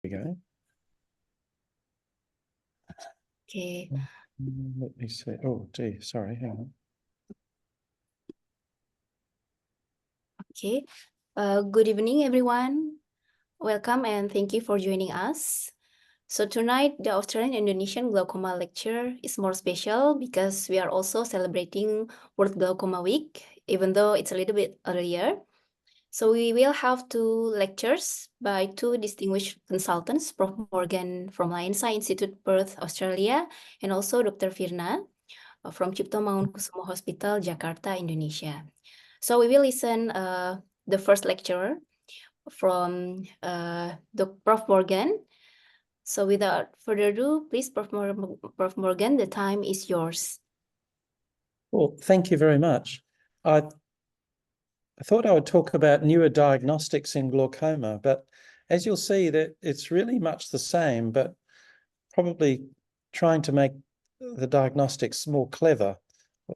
we go. Okay. Let me see. Oh, gee, sorry. Hang on. Okay. Good evening, everyone. Welcome and thank you for joining us. So tonight, the Australian Indonesian Glaucoma lecture is more special because we are also celebrating World Glaucoma Week, even though it's a little bit earlier. So we will have two lectures by two distinguished consultants, Prof. Morgan from Lions Eye Institute, Perth, Australia, and also Dr. Firna from Cipto Mangunkusumo Hospital, Jakarta, Indonesia. So we will listen the first lecture from the Prof. Morgan. So without further ado, please, Prof. Morgan, the time is yours. Well, thank you very much. I thought I would talk about newer diagnostics in glaucoma, but as you'll see that it's really much the same, but probably trying to make the diagnostics more clever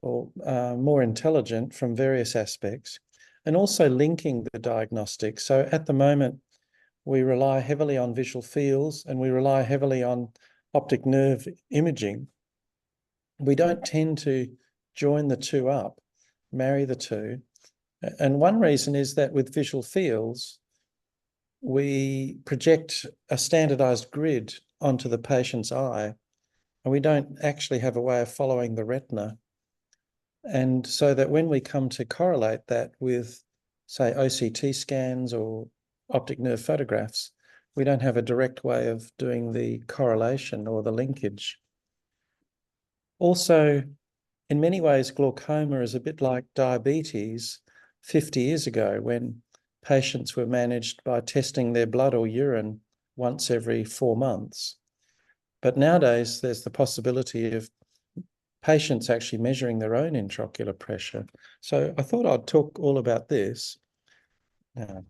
or more intelligent from various aspects, and also linking the diagnostics. So at the moment, we rely heavily on visual fields and we rely heavily on optic nerve imaging. We don't tend to join the two up, marry the two. And one reason is that with visual fields, we project a standardized grid onto the patient's eye, and we don't actually have a way of following the retina. And so that when we come to correlate that with, say, OCT scans or optic nerve photographs, we don't have a direct way of doing the correlation or the linkage. Also, in many ways, glaucoma is a bit like diabetes 50 years ago, when patients were managed by testing their blood or urine once every 4 months. But nowadays, there's the possibility of patients actually measuring their own intraocular pressure. So I thought I'd talk all about this. Now,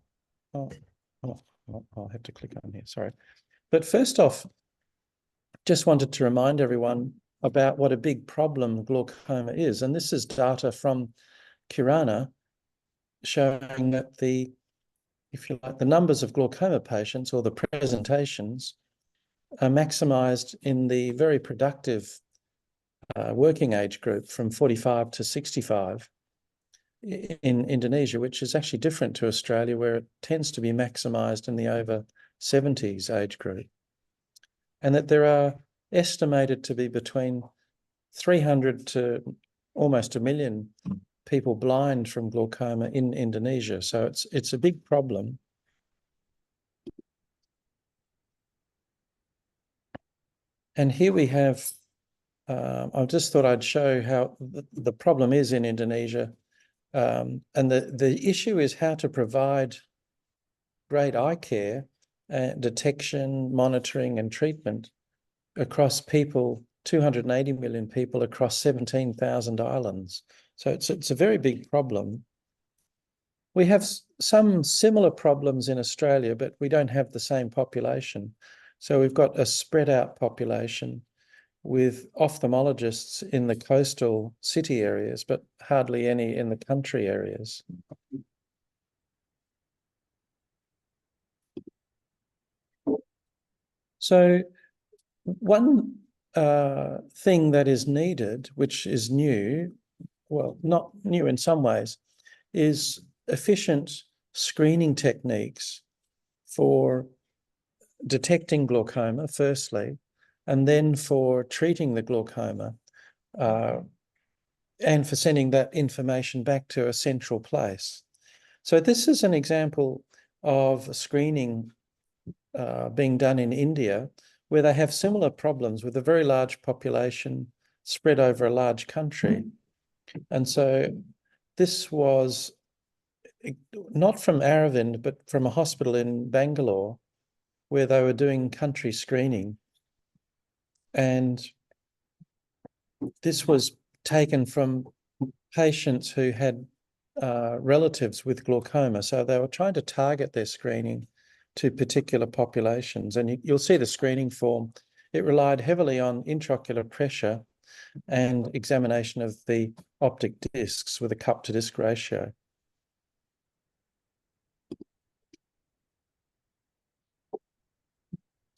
I'll have to click on here, sorry. But first off, just wanted to remind everyone about what a big problem glaucoma is. And this is data from Kirana showing that if you like, the numbers of glaucoma patients or the presentations are maximized in the very productive working age group from 45 to 65 in Indonesia, which is actually different to Australia, where it tends to be maximized in the over 70s age group. And that there are estimated to be between 300 to almost 1 million people blind from glaucoma in Indonesia. So it's a big problem. And here we have, I just thought I'd show how the problem is in Indonesia. And the issue is how to provide great eye care, detection, monitoring and treatment across people, 280 million people across 17,000 islands. So it's a very big problem. We have some similar problems in Australia, but we don't have the same population. So we've got a spread out population with ophthalmologists in the coastal city areas, but hardly any in the country areas. So one thing that is needed, which is new, well, not new in some ways, is efficient screening techniques for detecting glaucoma, firstly, and then for treating the glaucoma, and for sending that information back to a central place. So this is an example of screening being done in India, where they have similar problems with a very large population spread over a large country. And so this was not from Aravind, but from a hospital in Bangalore, where they were doing country screening. And this was taken from patients who had relatives with glaucoma. So they were trying to target their screening to particular populations. And you'll see the screening form. It relied heavily on intraocular pressure and examination of the optic discs with a cup to disc ratio.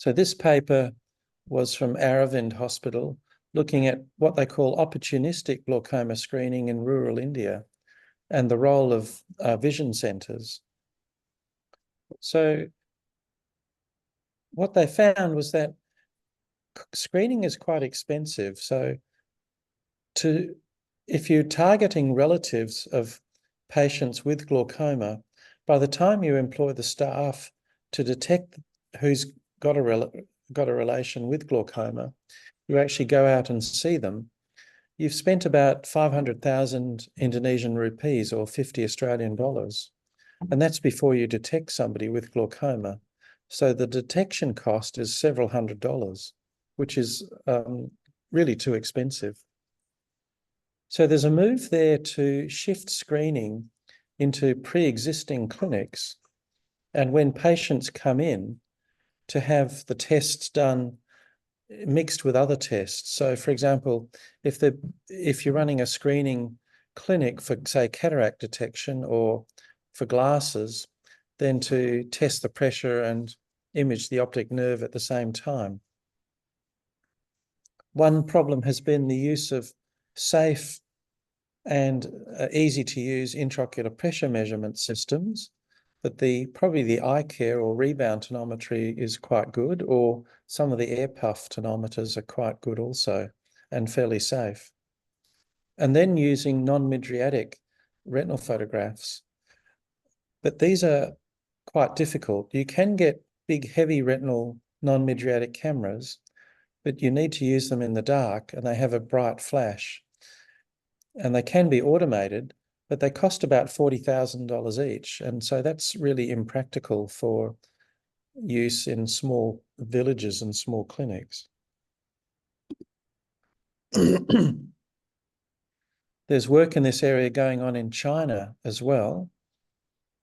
So this paper was from Aravind Hospital, looking at what they call opportunistic glaucoma screening in rural India and the role of vision centres. So what they found was that screening is quite expensive. So if you're targeting relatives of patients with glaucoma, by the time you employ the staff to detect who's got a relation with glaucoma, you actually go out and see them. You've spent about 500,000 Indonesian rupees or 50 Australian dollars. And that's before you detect somebody with glaucoma. So the detection cost is several $100s, which is really too expensive. So there's a move there to shift screening into pre-existing clinics. And when patients come in, to have the tests done mixed with other tests. So for example, if you're running a screening clinic for, say, cataract detection or for glasses, then to test the pressure and image the optic nerve at the same time. One problem has been the use of safe and easy to use intraocular pressure measurement systems, but probably the eye care or rebound tonometry is quite good, or some of the air puff tonometers are quite good also and fairly safe. And then using non-mydriatic retinal photographs. But these are quite difficult. You can get big, heavy retinal non-mydriatic cameras, but you need to use them in the dark and they have a bright flash. And they can be automated, but they cost about $40,000 each. And so that's really impractical for use in small villages and small clinics. There's work in this area going on in China as well.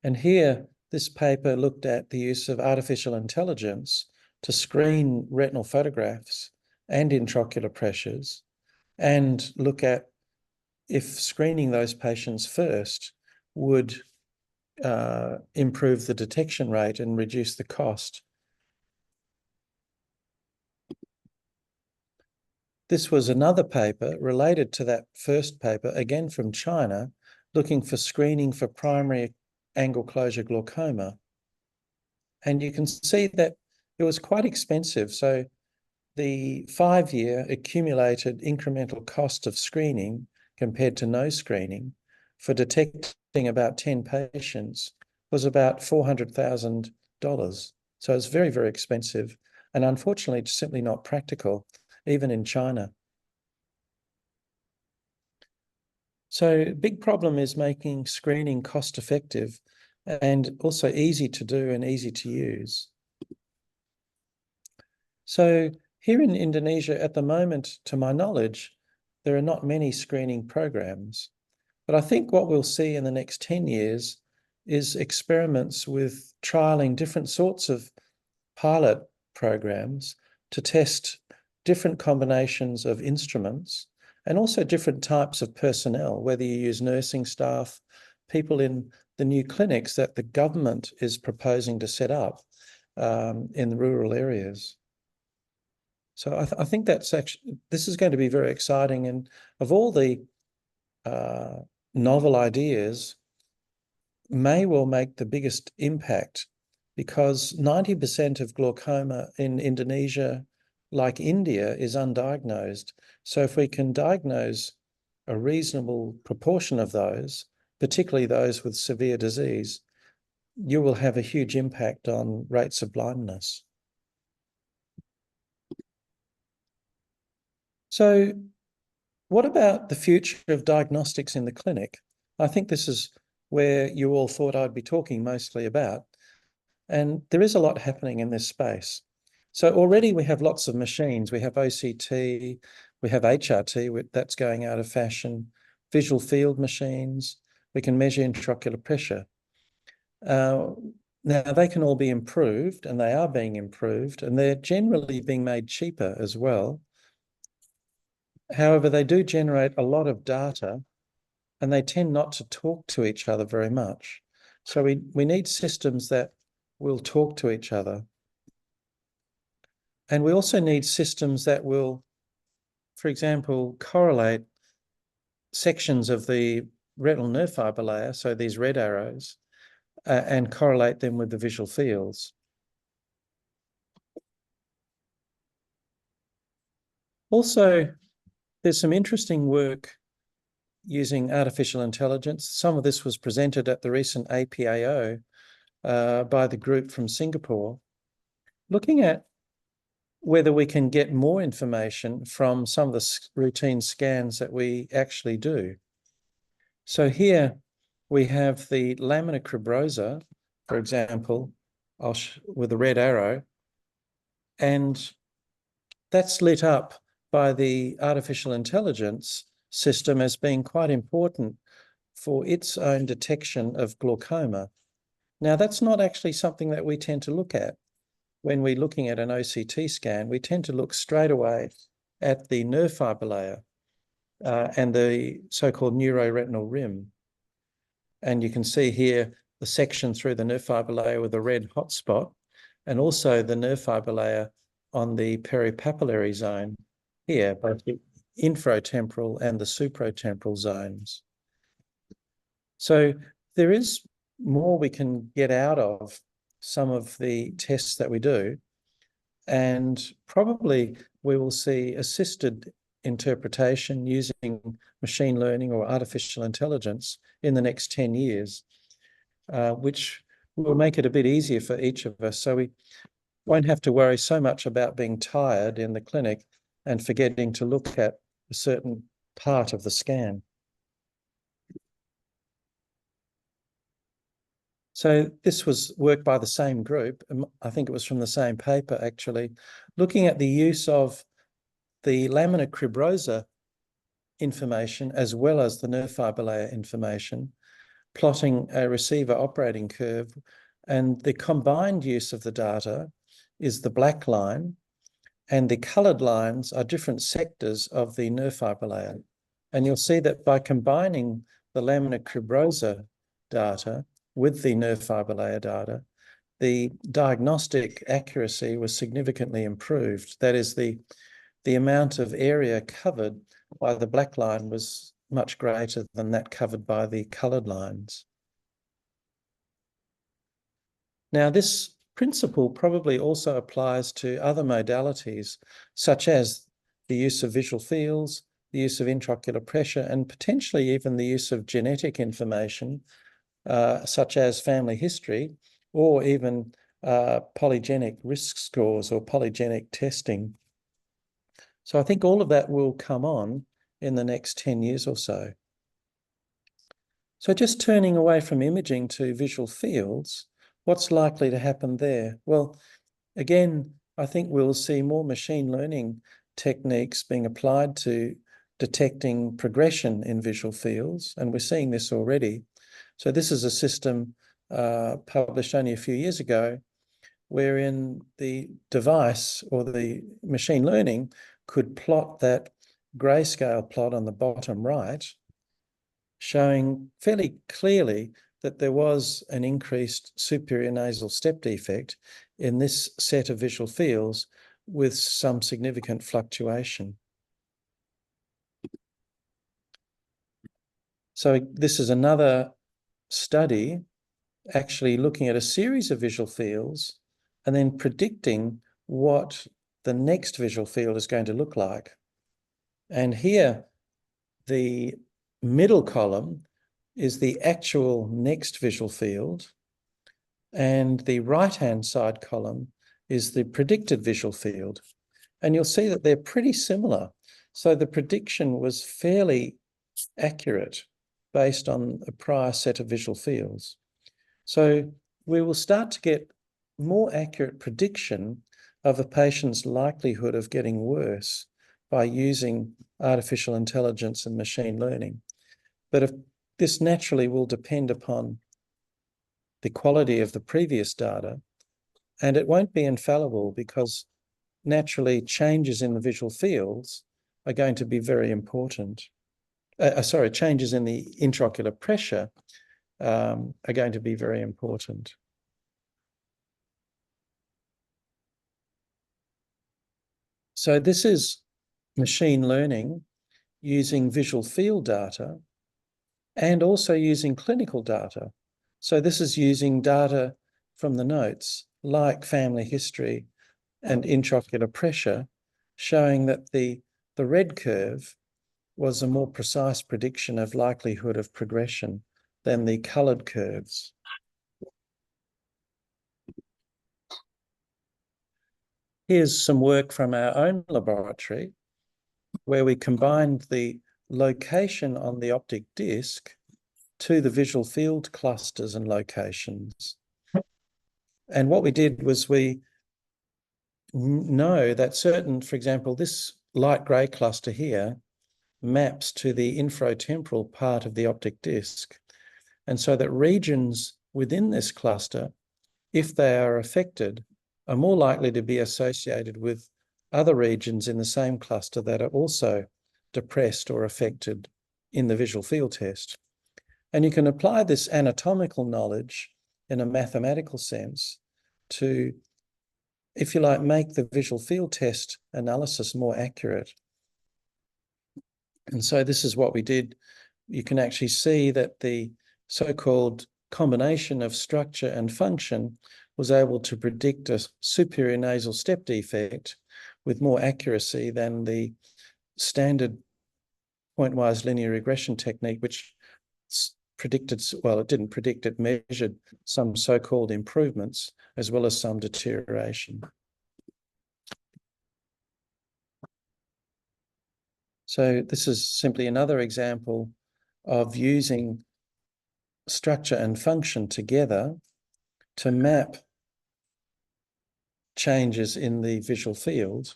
And here, this paper looked at the use of artificial intelligence to screen retinal photographs and intraocular pressures and look at if screening those patients first would improve the detection rate and reduce the cost. This was another paper related to that first paper, again from China, looking for screening for primary angle closure glaucoma. And you can see that it was quite expensive. So the 5-year accumulated incremental cost of screening compared to no screening for detecting about 10 patients was about $400,000. So it's very, very expensive. And unfortunately, it's simply not practical, even in China. So big problem is making screening cost effective and also easy to do and easy to use. So here in Indonesia at the moment, to my knowledge, there are not many screening programs. But I think what we'll see in the next 10 years is experiments with trialing different sorts of pilot programs to test different combinations of instruments and also different types of personnel, whether you use nursing staff, people in the new clinics that the government is proposing to set up in the rural areas. So I think this is going to be very exciting. And of all the novel ideas, may well make the biggest impact because 90% of glaucoma in Indonesia, like India, is undiagnosed. So if we can diagnose a reasonable proportion of those, particularly those with severe disease, you will have a huge impact on rates of blindness. So what about the future of diagnostics in the clinic? I think this is where you all thought I'd be talking mostly about. And there is a lot happening in this space. So already we have lots of machines. We have OCT, we have HRT, that's going out of fashion, visual field machines. We can measure intraocular pressure. Now, they can all be improved, and they are being improved, and they're generally being made cheaper as well. However, they do generate a lot of data, and they tend not to talk to each other very much. So we need systems that will talk to each other. And we also need systems that will, for example, correlate sections of the retinal nerve fiber layer, so these red arrows, and correlate them with the visual fields. Also, there's some interesting work using artificial intelligence. Some of this was presented at the recent APAO by the group from Singapore, looking at whether we can get more information from some of the routine scans that we actually do. So here we have the lamina cribrosa, for example, with a red arrow, and that's lit up by the artificial intelligence system as being quite important for its own detection of glaucoma. Now, that's not actually something that we tend to look at. When we're looking at an OCT scan, we tend to look straight away at the nerve fiber layer and the so-called neuroretinal rim. And you can see here the section through the nerve fiber layer with a red hotspot, and also the nerve fiber layer on the peripapillary zone here, both the infratemporal and the supratemporal zones. So there is more we can get out of some of the tests that we do, and probably we will see assisted interpretation using machine learning or artificial intelligence in the next 10 years, which will make it a bit easier for each of us. So we won't have to worry so much about being tired in the clinic and forgetting to look at a certain part of the scan. So this was work by the same group. I think it was from the same paper, actually, looking at the use of the lamina cribrosa information as well as the nerve fiber layer information, plotting a receiver operating curve, and the combined use of the data is the black line, and the coloured lines are different sectors of the nerve fiber layer. And you'll see that by combining the lamina cribrosa data with the nerve fiber layer data, the diagnostic accuracy was significantly improved. That is, the amount of area covered by the black line was much greater than that covered by the coloured lines. Now, this principle probably also applies to other modalities, such as the use of visual fields, the use of intraocular pressure, and potentially even the use of genetic information, such as family history, or even polygenic risk scores or polygenic testing. So I think all of that will come on in the next 10 years or so. So just turning away from imaging to visual fields, what's likely to happen there? Well, again, I think we'll see more machine learning techniques being applied to detecting progression in visual fields, and we're seeing this already. So this is a system published only a few years ago, wherein the device or the machine learning could plot that grayscale plot on the bottom right, showing fairly clearly that there was an increased superior nasal step defect in this set of visual fields with some significant fluctuation. So this is another study actually looking at a series of visual fields and then predicting what the next visual field is going to look like. And here, the middle column is the actual next visual field, and the right-hand side column is the predicted visual field. And you'll see that they're pretty similar. So the prediction was fairly accurate based on a prior set of visual fields. So we will start to get more accurate prediction of a patient's likelihood of getting worse by using artificial intelligence and machine learning. But if this naturally will depend upon the quality of the previous data, and it won't be infallible because naturally changes in the visual fields are going to be very important. Changes in the intraocular pressure are going to be very important. So this is machine learning using visual field data and also using clinical data. So this is using data from the notes, like family history and intraocular pressure, showing that the red curve was a more precise prediction of likelihood of progression than the coloured curves. Here's some work from our own laboratory where we combined the location on the optic disc to the visual field clusters and locations. And what we did was we know that certain, for example, this light grey cluster here maps to the inferotemporal part of the optic disc. And so that regions within this cluster, if they are affected, are more likely to be associated with other regions in the same cluster that are also depressed or affected in the visual field test. And you can apply this anatomical knowledge in a mathematical sense to, if you like, make the visual field test analysis more accurate. And so this is what we did. You can actually see that the so-called combination of structure and function was able to predict a superior nasal step defect with more accuracy than the standard pointwise linear regression technique, which predicted, well, it didn't predict, it measured some so-called improvements as well as some deterioration. So this is simply another example of using structure and function together to map changes in the visual field,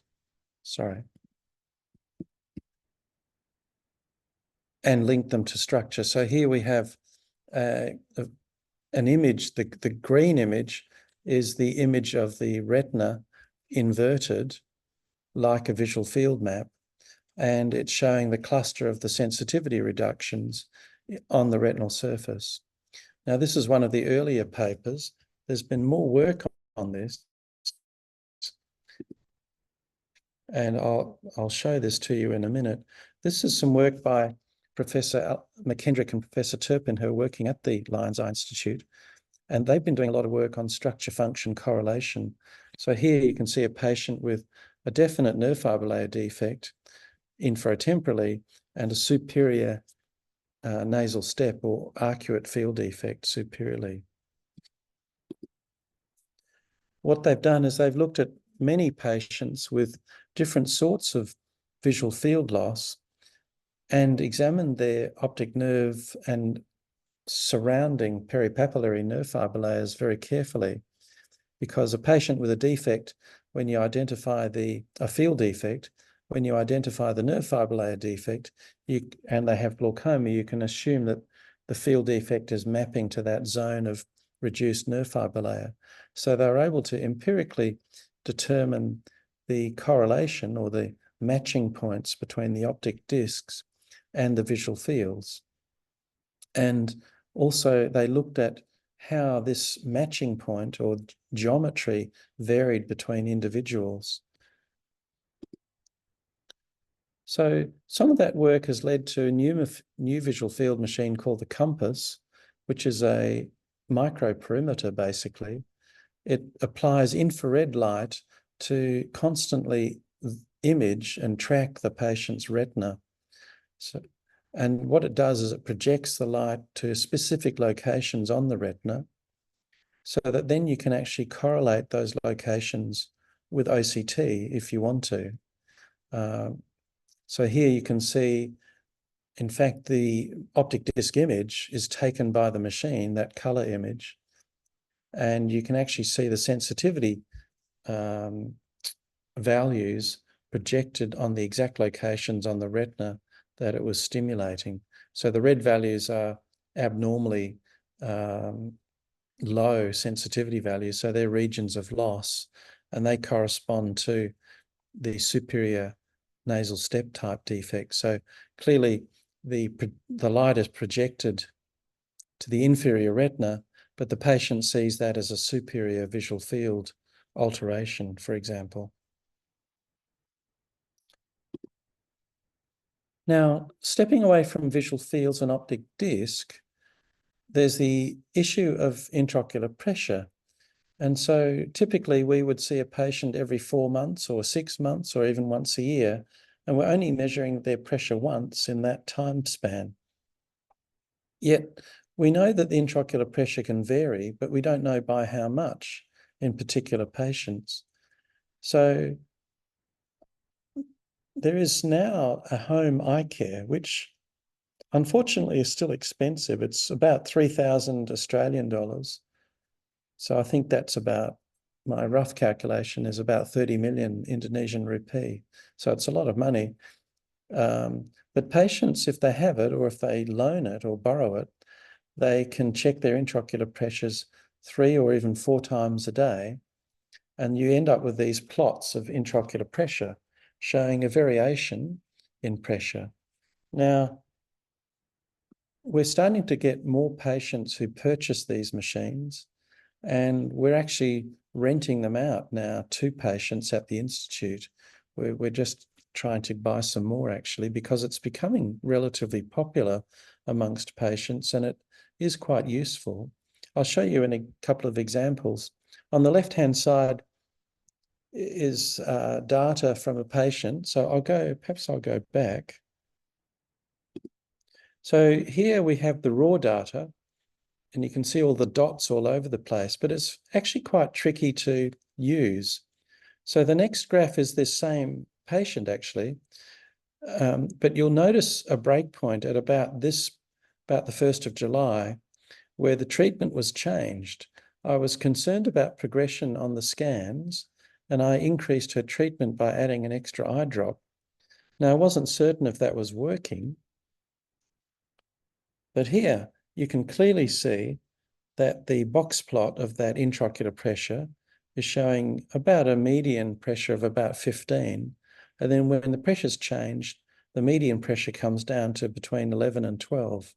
and link them to structure. So here we have an image, the green image is the image of the retina inverted like a visual field map, and it's showing the cluster of the sensitivity reductions on the retinal surface. Now, this is one of the earlier papers. There's been more work on this, and I'll show this to you in a minute. This is some work by Professor McKendrick and Professor Turpin, who are working at the Lions Eye Institute, and they've been doing a lot of work on structure-function correlation. So here you can see a patient with a definite nerve fibre layer defect inferotemporally and a superior nasal step or arcuate field defect superiorly. What they've done is they've looked at many patients with different sorts of visual field loss and examined their optic nerve and surrounding peripapillary nerve fibre layers very carefully, because a patient with a defect, when you identify a field defect, when you identify the nerve fibre layer defect, and they have glaucoma, you can assume that the field defect is mapping to that zone of reduced nerve fibre layer. So they're able to empirically determine the correlation or the matching points between the optic discs and the visual fields. And also they looked at how this matching point or geometry varied between individuals. So some of that work has led to a new visual field machine called the Compass, which is a microperimeter basically. It applies infrared light to constantly image and track the patient's retina. And what it does is it projects the light to specific locations on the retina so that then you can actually correlate those locations with OCT if you want to. So here you can see, in fact, the optic disc image is taken by the machine, that color image, and you can actually see the sensitivity values projected on the exact locations on the retina that it was stimulating. So the red values are abnormally low sensitivity values, so they're regions of loss, and they correspond to the superior nasal step type defect. So clearly the light is projected to the inferior retina, but the patient sees that as a superior visual field alteration, for example. Now, stepping away from visual fields and optic disc, there's the issue of intraocular pressure. And so typically we would see a patient every 4 months or 6 months or even once a year, and we're only measuring their pressure once in that time span. Yet we know that the intraocular pressure can vary, but we don't know by how much in particular patients. So there is now a home eye care, which unfortunately is still expensive. It's about 3,000 Australian dollars. So I think that's about, my rough calculation is about 30 million Indonesian rupee. So it's a lot of money. But patients, if they have it or if they loan it or borrow it, they can check their intraocular pressures 3 or even 4 times a day. And you end up with these plots of intraocular pressure showing a variation in pressure. Now, we're starting to get more patients who purchase these machines, and we're actually renting them out now to patients at the Institute. We're just trying to buy some more actually, because it's becoming relatively popular amongst patients and it is quite useful. I'll show you in a couple of examples. On the left-hand side is data from a patient. So perhaps I'll go back. So here we have the raw data, and you can see all the dots all over the place, but it's actually quite tricky to use. So the next graph is this same patient actually, but you'll notice a breakpoint at about the 1st of July, where the treatment was changed. I was concerned about progression on the scans, and I increased her treatment by adding an extra eye drop. Now, I wasn't certain if that was working, but here you can clearly see that the box plot of that intraocular pressure is showing about a median pressure of about 15. And then when the pressure's changed, the median pressure comes down to between 11 and 12.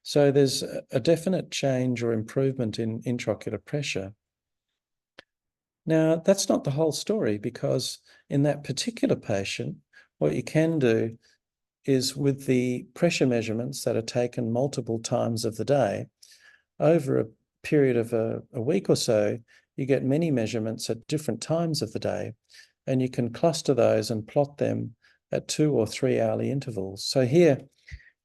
So there's a definite change or improvement in intraocular pressure. Now, that's not the whole story, because in that particular patient, what you can do is with the pressure measurements that are taken multiple times of the day, over a period of a week or so, you get many measurements at different times of the day, and you can cluster those and plot them at 2 or 3 hourly intervals. So here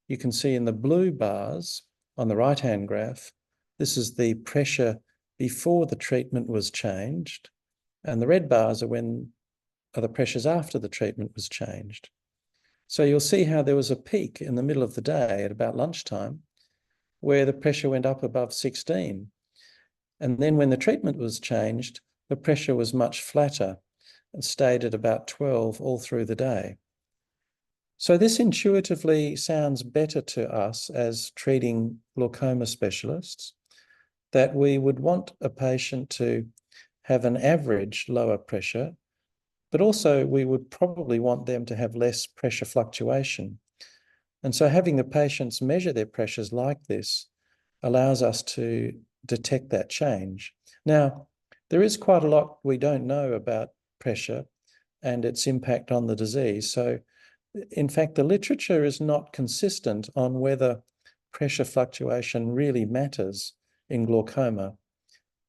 you can see in the blue bars on the right-hand graph, this is the pressure before the treatment was changed, and the red bars are the pressures after the treatment was changed. So you'll see how there was a peak in the middle of the day at about lunchtime, where the pressure went up above 16. And then when the treatment was changed, the pressure was much flatter and stayed at about 12 all through the day. So this intuitively sounds better to us as treating glaucoma specialists, that we would want a patient to have an average lower pressure, but also we would probably want them to have less pressure fluctuation. And so having the patients measure their pressures like this allows us to detect that change. Now, there is quite a lot we don't know about pressure and its impact on the disease. So in fact, the literature is not consistent on whether pressure fluctuation really matters in glaucoma.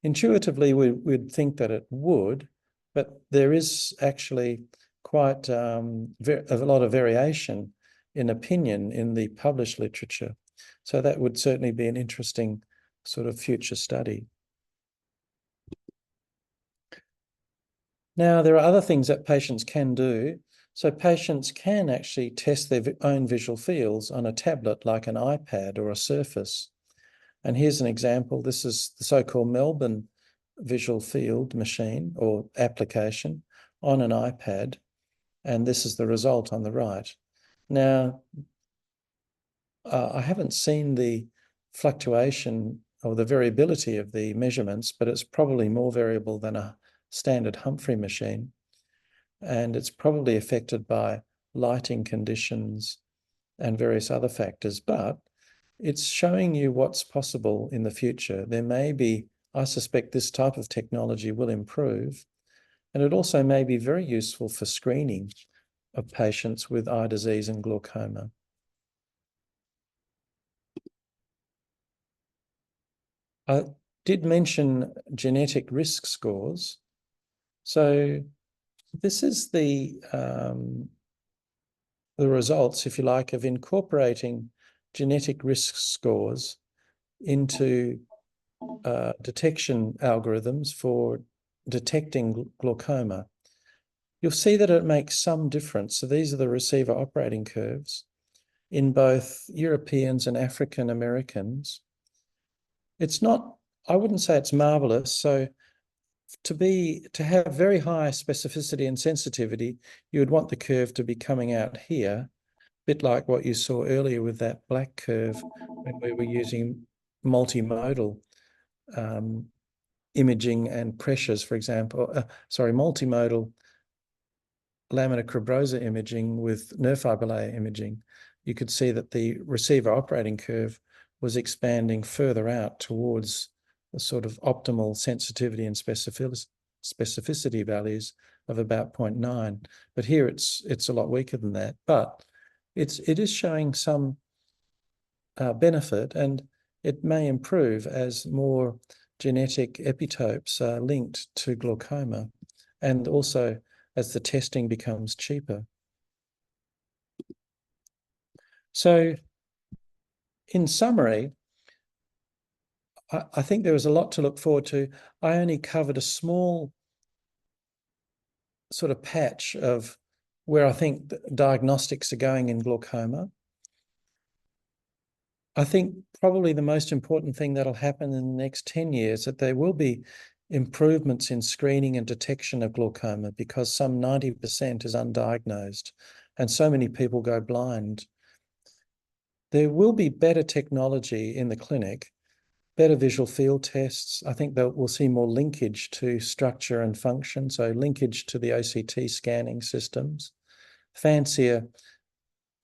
Intuitively, we'd think that it would, but there is actually quite a lot of variation in opinion in the published literature. So that would certainly be an interesting sort of future study. Now, there are other things that patients can do. So patients can actually test their own visual fields on a tablet like an iPad or a Surface. And here's an example. This is the so-called Melbourne visual field machine or application on an iPad. And this is the result on the right. Now, I haven't seen the fluctuation or the variability of the measurements, but it's probably more variable than a standard Humphrey machine. And it's probably affected by lighting conditions and various other factors, but it's showing you what's possible in the future. There may be, I suspect this type of technology will improve, and it also may be very useful for screening. of patients with eye disease and glaucoma. I did mention genetic risk scores. So this is the results, if you like, of incorporating genetic risk scores into detection algorithms for detecting glaucoma. You'll see that it makes some difference. So these are the receiver operating curves in both Europeans and African Americans. It's not, I wouldn't say it's marvelous. So to have very high specificity and sensitivity, you would want the curve to be coming out here, a bit like what you saw earlier with that black curve when we were using multimodal imaging and pressures, for example, multimodal lamina cribrosa imaging with nerve fiber layer imaging. You could see that the receiver operating curve was expanding further out towards the sort of optimal sensitivity and specificity values of about 0.9. But here it's a lot weaker than that. But it is showing some benefit, and it may improve as more genetic epitopes are linked to glaucoma, and also as the testing becomes cheaper. So in summary, I think there was a lot to look forward to. I only covered a small sort of patch of where I think diagnostics are going in glaucoma. I think probably the most important thing that'll happen in the next 10 years that there will be improvements in screening and detection of glaucoma, because some 90% is undiagnosed and so many people go blind. There will be better technology in the clinic, better visual field tests. I think that we'll see more linkage to structure and function, so linkage to the OCT scanning systems, fancier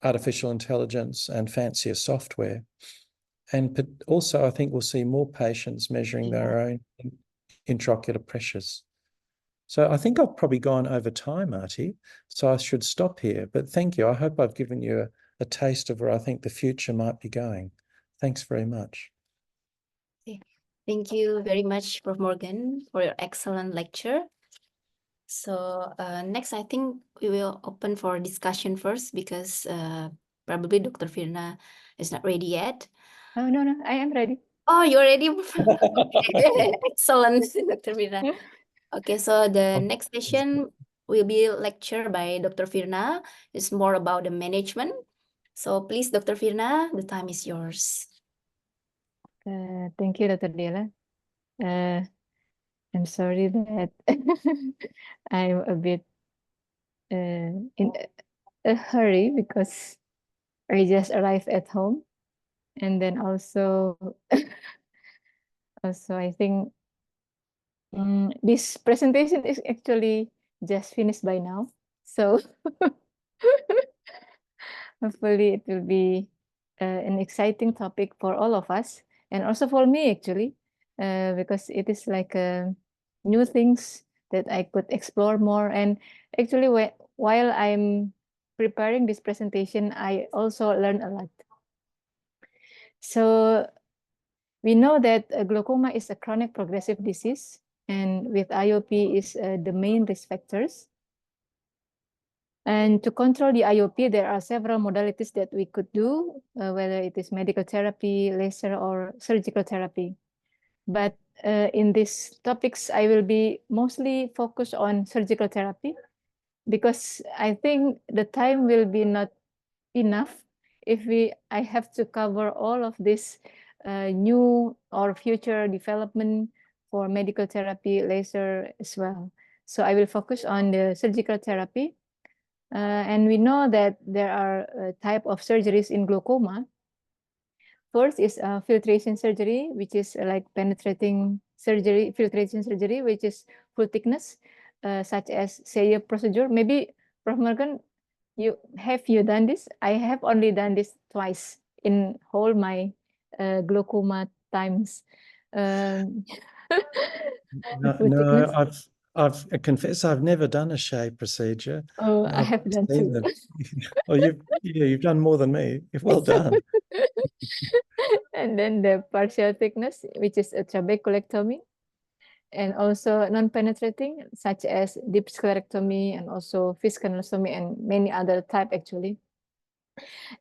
artificial intelligence and fancier software. And also, I think we'll see more patients measuring their own intraocular pressures. So I think I've probably gone over time, Marty, so I should stop here. But thank you. I hope I've given you a taste of where I think the future might be going. Thanks very much. Thank you very much, Prof. Morgan, for your excellent lecture. So next, I think we will open for discussion first, because probably Dr. Firna is not ready yet. Oh, no, I am ready. Oh, you're ready? Okay. Excellent, Dr. Firna. Okay, so the next session will be lecture by Dr. Firna. It's more about the management. So please, Dr. Firna, the time is yours. Thank you, Dr. Dela. I'm sorry that I'm a bit in a hurry, because I just arrived at home, and then also I think this presentation is actually just finished by now, so hopefully it will be an exciting topic for all of us, and also for me actually, because it is like new things that I could explore more. And actually, while I'm preparing this presentation, I also learned a lot. So we know that glaucoma is a chronic progressive disease, and with IOP is the main risk factors. And to control the IOP, there are several modalities that we could do, whether it is medical therapy, laser, or surgical therapy. But in these topics, I will be mostly focused on surgical therapy, because I think the time will be not enough if I have to cover all of this new or future development for medical therapy, laser as well. So I will focus on the surgical therapy. And we know that there are type of surgeries in glaucoma. First is filtration surgery, which is like penetrating surgery, filtration surgery, which is full thickness, such as Sayer procedure. Maybe, Prof. Morgan, you done this? I have only done this twice in whole my glaucoma times. No, I confess I've never done a shave procedure. Oh, I have done seen too. them. Oh, you've done more than me. Well done. And then the partial thickness, which is a trabeculectomy, and also non-penetrating, such as deep sclerectomy and also fistulectomy and many other type actually.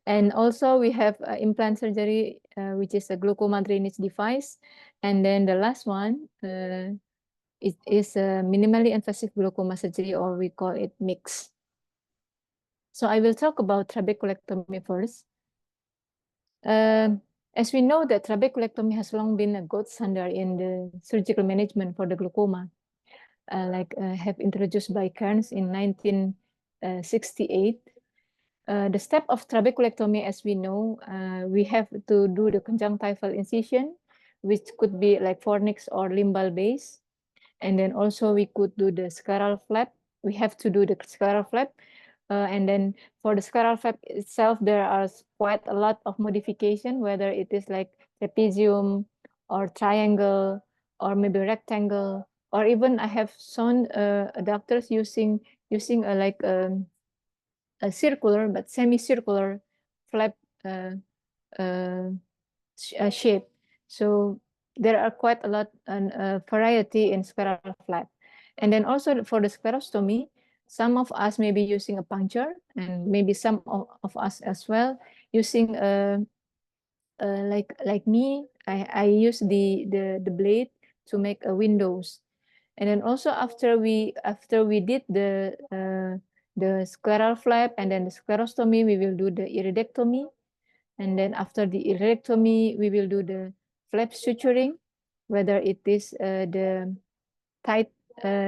And also we have implant surgery, which is a glaucoma drainage device. And then the last one is a minimally invasive glaucoma surgery, or we call it mix. So I will talk about trabeculectomy first. As we know that trabeculectomy has long been a gold standard in the surgical management for the glaucoma, have introduced by Kearns in 1968. The step of trabeculectomy, as we know, we have to do the conjunctival incision, which could be like fornix or limbal base. And then also we could do the scleral flap. We have to do the scleral flap. And then for the scleral flap itself, there are quite a lot of modification, whether it is like trapezium or triangle or maybe rectangle, or even I have shown doctors using a circular but semicircular flap shape. So there are quite a lot and variety in scleral flap. And then also for the sclerostomy, some of us may be using a puncture, and maybe some of us as well using like me, I use the blade to make a windows. And then also after we did the scleral flap and then the sclerostomy, we will do the iridectomy. And then after the iridectomy, we will do the flap suturing, whether it is the tight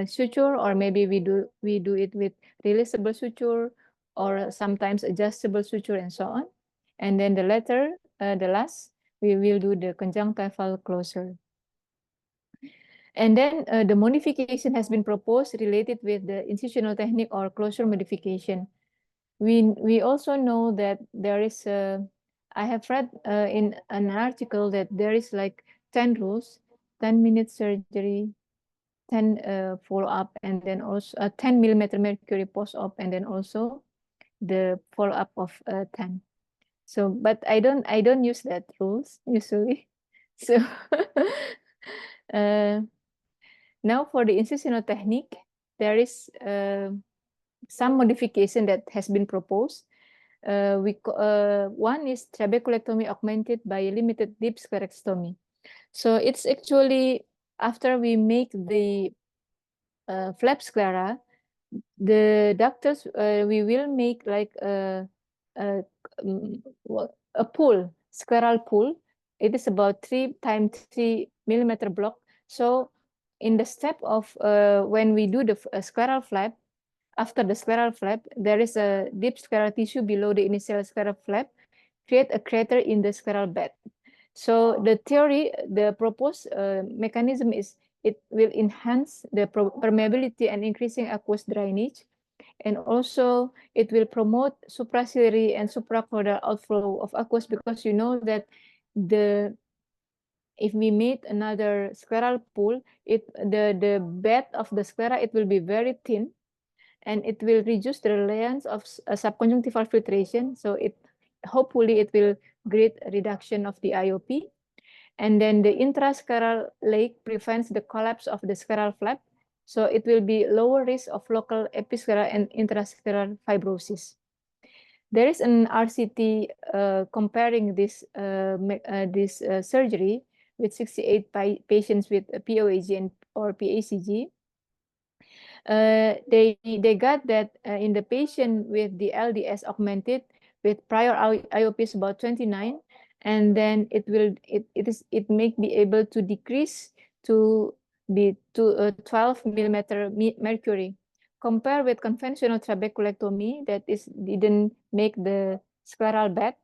suture, or maybe we do it with releasable suture, or sometimes adjustable suture, and so on. And then the last, we will do the conjunctival closure. And then the modification has been proposed related with the incisional technique or closure modification. We also know that there is I have read in an article that there is like 10 rules: 10-minute surgery, 10 follow-up, and then also 10 millimeter mercury post-op, and then also the follow-up of 10. So, but I don't use that rules usually. So now for the incisional technique, there is some modification that has been proposed. One is trabeculectomy augmented by limited deep sclerectomy. So it's actually after we make the flap sclera, the doctors we will make like a pool, scleral pool. It is about 3 × 3 millimeter block. So in the step of when we do the scleral flap, after the scleral flap, there is a deep scleral tissue below the initial scleral flap, create a crater in the scleral bed. So the theory, the proposed mechanism is it will enhance the permeability and increasing aqueous drainage. And also it will promote supraciliary and suprachoroidal outflow of aqueous, because you know that if we made another scleral pool, the bed of the sclera, it will be very thin, and it will reduce the reliance of subconjunctival filtration. So hopefully it will great reduction of the IOP. And then the intrascleral lake prevents the collapse of the scleral flap. So it will be lower risk of local episcleral and intrascleral fibrosis. There is an RCT comparing this surgery with 68 patients with POAG or PACG. They got that in the patient with the LDS augmented with prior IOPs about 29, and then it may be able to decrease to 12 millimeter mercury, compared with conventional trabeculectomy that didn't make the scleral bed.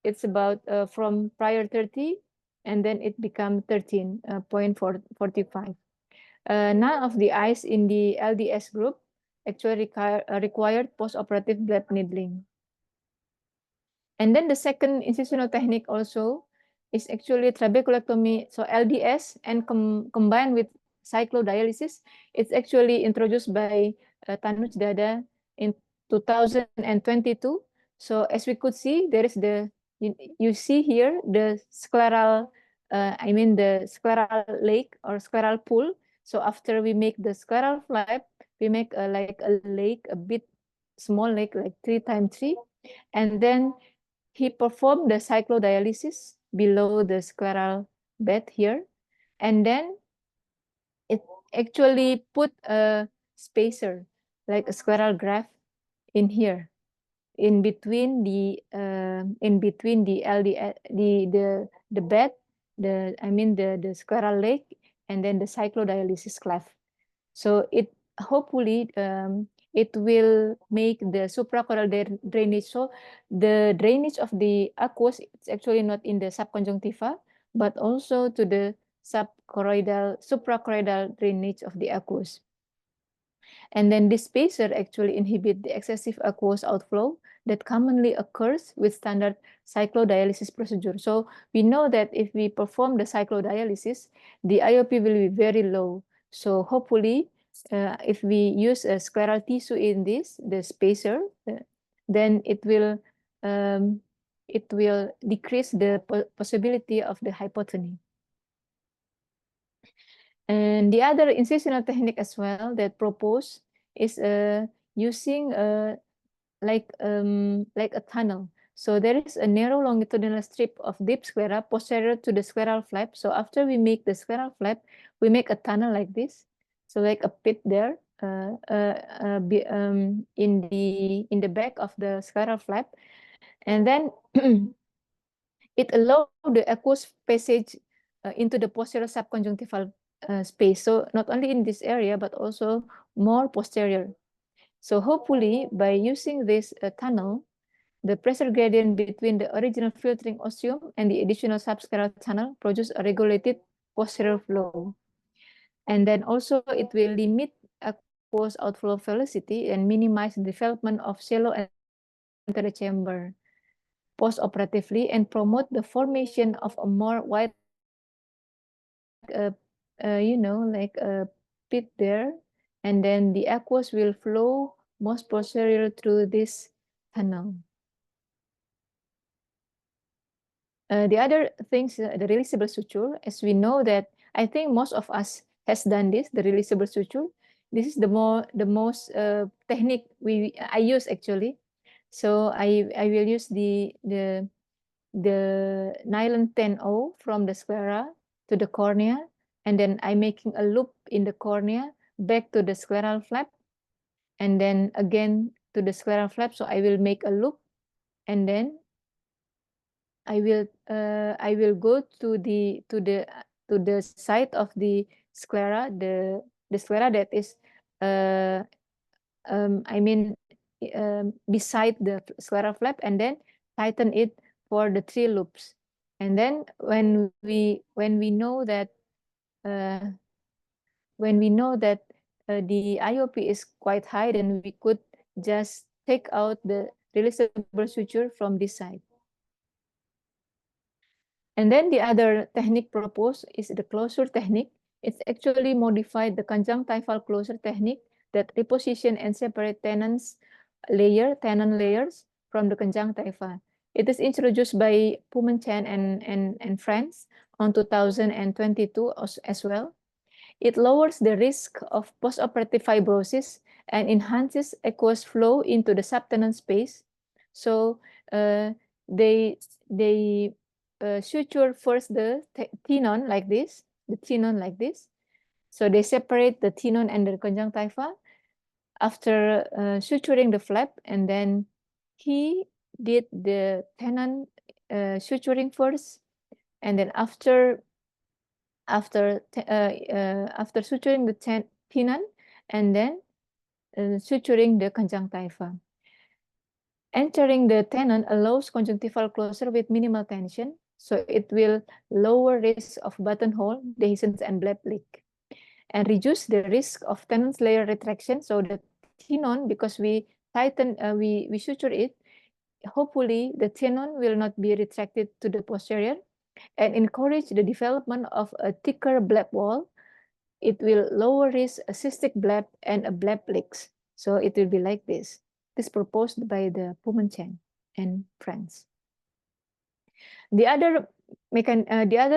It's about from prior 30, and then it become 13.45. None of the eyes in the LDS group actually required post-operative blood needling. And then the second incisional technique also is actually trabeculectomy. So LDS and combined with cyclodialysis. It's actually introduced by Tanuj Dada in 2022. So as we could see, there is you see here the scleral, the scleral lake or scleral pool. So after we make the scleral flap, we make like a lake, a bit small lake, like 3 × 3. And then he performed the cyclodialysis below the scleral bed here. And then it actually put a spacer, like a scleral graft in here, in between the LD, the bed, the scleral lake, and then the cyclodialysis cleft. So it hopefully it will make the suprachoroidal drainage. So the drainage of the aqueous, it's actually not in the subconjunctiva, but also to the suprachoroidal drainage of the aqueous. And then this spacer actually inhibit the excessive aqueous outflow that commonly occurs with standard cyclodialysis procedure. So we know that if we perform the cyclodialysis, the IOP will be very low. So hopefully, if we use a scleral tissue in this, the spacer, then it will decrease the possibility of the hypotony. And the other incisional technique as well that proposed is using like a tunnel. So there is a narrow longitudinal strip of deep sclera posterior to the scleral flap. So after we make the scleral flap, we make a tunnel like this. So like a pit there in the back of the scleral flap, and then it allows the aqueous passage into the posterior subconjunctival space. So not only in this area, but also more posterior. So hopefully by using this tunnel, the pressure gradient between the original filtering osseum and the additional subscleral tunnel produce a regulated posterior flow. And then also it will limit aqueous outflow velocity and minimize the development of shallow anterior chamber post-operatively and promote the formation of a more wide, like a pit there, and then the aqueous will flow most posterior through this tunnel. The other things, the releasable suture, as we know that I think most of us has done this, the releasable suture. This is the most technique I use actually. So I will use the nylon 10O from the sclera to the cornea, and then I'm making a loop in the cornea back to the scleral flap, and then again to the scleral flap. So I will make a loop, and then I will go to the side of the sclera, the sclera that is beside the scleral flap, and then tighten it for the 3 loops. And then when we know that the IOP is quite high, then we could just take out the releasable suture from this side. And then the other technique proposed is the closure technique. It's actually modified the conjunctival closure technique that reposition and separate tenon layers from the conjunctiva. It is introduced by Pumen Chen and friends on 2022 as well. It lowers the risk of postoperative fibrosis and enhances aqueous flow into the subtenon space. So they suture first the tenon like this, So they separate the tenon and the conjunctiva after suturing the flap, and then he did the tenon suturing first, and then after suturing the tenon, and then suturing the conjunctiva. Entering the tenon allows conjunctival closure with minimal tension, so it will lower risk of buttonhole, dehiscence, and bleb leak, and reduce the risk of tenon layer retraction. So the tenon, because we tighten, we suture it, hopefully the tenon will not be retracted to the posterior, and encourage the development of a thicker bleb wall it will lower risk a cystic bleb and a bleb leaks. So it will be like this. This proposed by the Puman Chen and friends. The other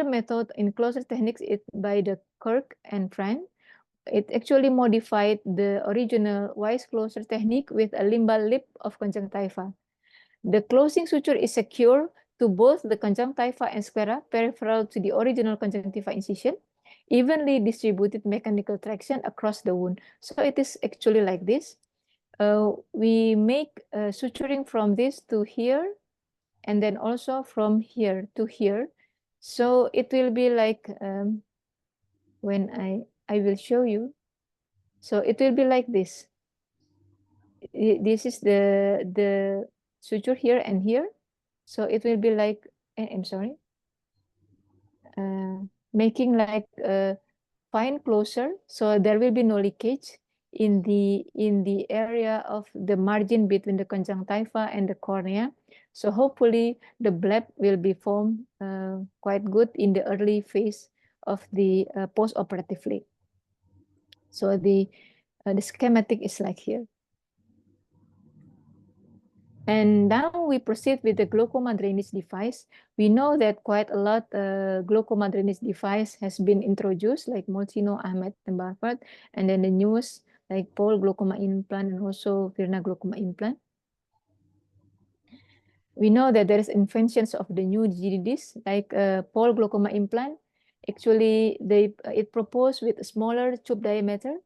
method in closure techniques is by the Kirk and friend. It actually modified the original wise closure technique with a limbal lip of conjunctiva. The closing suture is secure to both the conjunctiva and sclera peripheral to the original conjunctiva incision, evenly distributed mechanical traction across the wound. So it is actually like this. We make suturing from this to here, and then also from here to here. So it will be like, when I will show you. So it will be like this. This is the suture here and here. So it will be like, I'm sorry, making like a fine closure. So there will be no leakage in the area of the margin between the conjunctiva and the cornea. So hopefully the bleb will be formed quite good in the early phase of the post-operatively. So the schematic is like here. And now we proceed with the glaucoma drainage device. We know that quite a lot glaucoma drainage device has been introduced, like Molchino, Ahmed, and Barford, and then the newest, like Paul glaucoma implant and also Virna glaucoma implant. We know that there is inventions of the new GDDs, like Paul glaucoma implant. Actually, it proposed with a smaller tube diameter.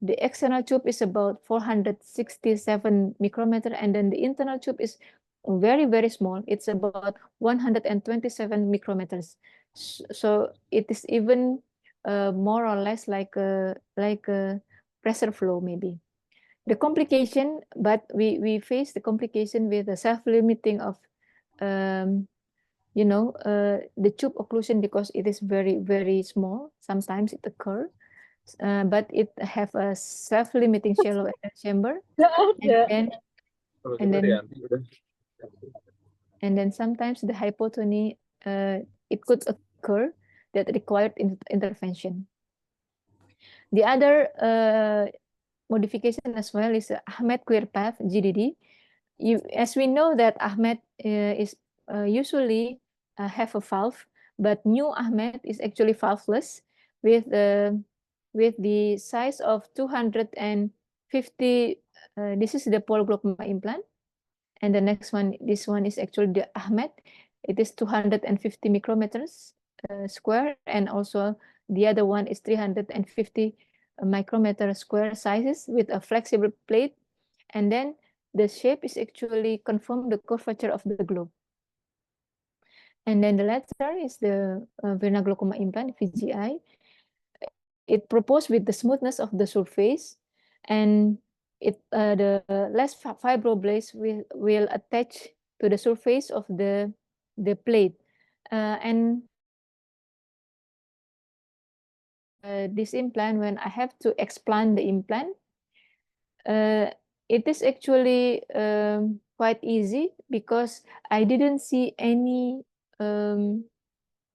The external tube is about 467 micrometer, and then the internal tube is very, very small. It's about 127 micrometers. So it is even more or less like a pressure flow maybe. The complication, but we face the complication with the self-limiting of the tube occlusion, because it is very, very small. Sometimes it occurs. But it have a self-limiting shallow air chamber, and then sometimes the hypotony it could occur that required intervention. The other modification as well is Ahmed clear path GDD. As we know that Ahmed is usually have a valve, but new Ahmed is actually valveless with the size of 250. This is the Paul glaucoma implant, and the next one, this one is actually the Ahmed. It is 250 micrometers square, and also the other one is 350 micrometer square sizes with a flexible plate, and then the shape is actually confirm the curvature of the globe. And then the latter is the Virna glaucoma implant, VGI. It proposed with the smoothness of the surface, and the less fibroblasts will attach to the surface of the plate. And this implant, when I have to explant the implant, it is actually quite easy, because I didn't see any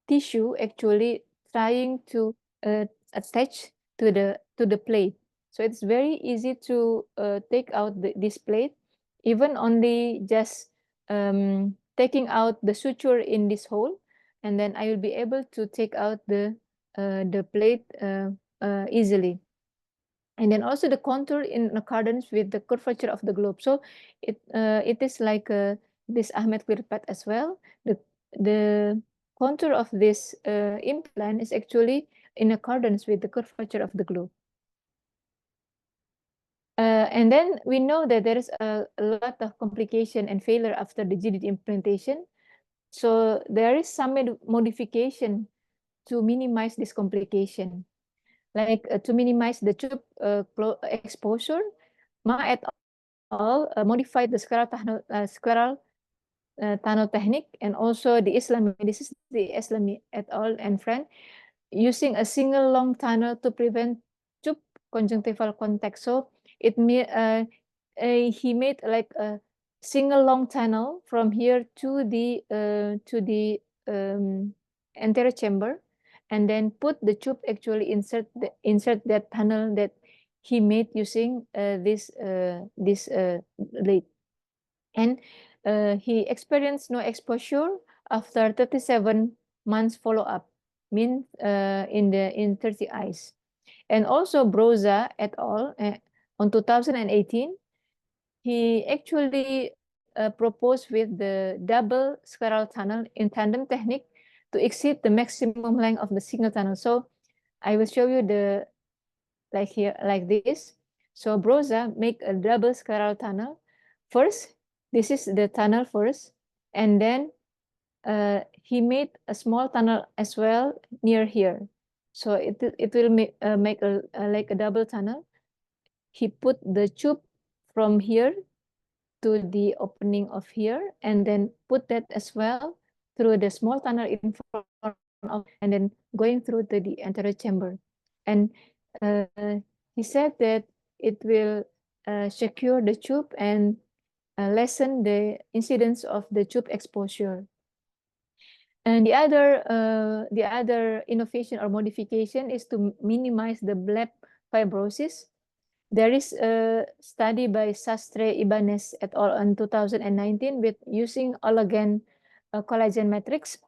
tissue actually trying to attach to the plate. So it's very easy to take out this plate, even only just taking out the suture in this hole, and then I will be able to take out the plate easily. And then also the contour in accordance with the curvature of the globe. So it is like this Ahmed clear path as well. The contour of this implant is actually in accordance with the curvature of the globe. And then we know that there is a lot of complication and failure after the GDD implantation. So there is some modification to minimize this complication. Like to minimize the tube exposure, Ma et al. Modified the scleral tunnel technique, and also the Islami, this is the Islami et al. And friend, using a single long tunnel to prevent tube conjunctival contact. So he made like a single long tunnel from here to the anterior chamber, and then put the tube, actually insert that tunnel that he made using this lead. And he experienced no exposure after 37 months follow-up, means in 30 eyes. And also Broza et al. On 2018, he actually proposed with the double scleral tunnel in tandem technique to exceed the maximum length of the single tunnel. So I will show you the like here, like this. So Broza make a double scleral tunnel. First, this is the tunnel first, and then he made a small tunnel as well near here. So it will make like a double tunnel. He put the tube from here to the opening of here, and then put that as well through the small tunnel in front of, and then going through to the anterior chamber. And he said that it will secure the tube and lessen the incidence of the tube exposure. And the other innovation or modification is to minimize the bleb fibrosis. There is a study by Sastre Ibanez et al. In 2019 with using collagen matrix.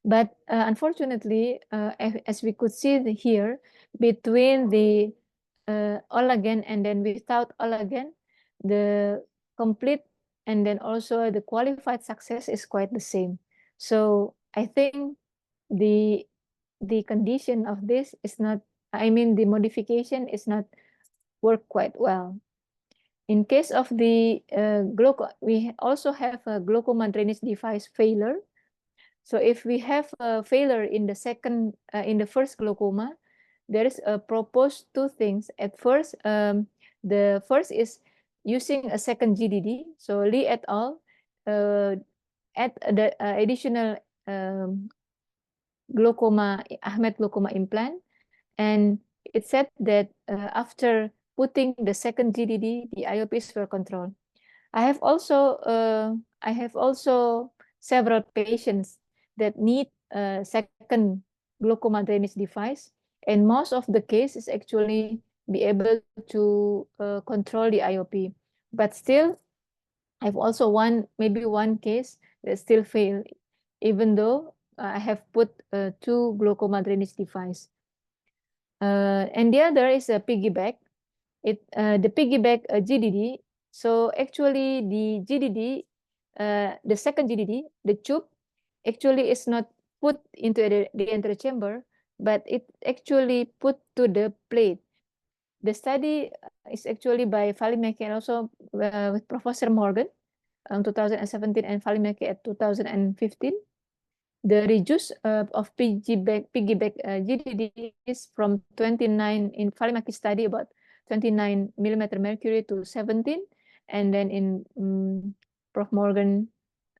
But unfortunately, as we could see here, between the collagen and then without collagen, the complete and then also the qualified success is quite the same. So I think the condition of this is not, I mean, the modification is not work quite well. In case of the we also have a glaucoma drainage device failure. So if we have a failure in the first glaucoma, there is a proposed two things. At first, the first is using a second GDD. So Lee et al. Add the additional Ahmed glaucoma implant, and it said that after putting the second GDD, the IOPs were controlled. I have also several patients that need a second glaucoma drainage device, and most of the cases actually be able to control the IOP. But still, I have also maybe one case that still fail, even though I have put two glaucoma drainage device. And the other is a piggyback. The piggyback GDD. So actually the GDD, the second GDD, the tube, actually is not put into the anterior chamber, but it actually put to the plate. The study is actually by Valimeke and also with Professor Morgan in 2017 and Valimeke at 2015. The reduce of piggyback GDD is from 29 in Valimeke study about 29 millimeter mercury to 17, and then in Prof. Morgan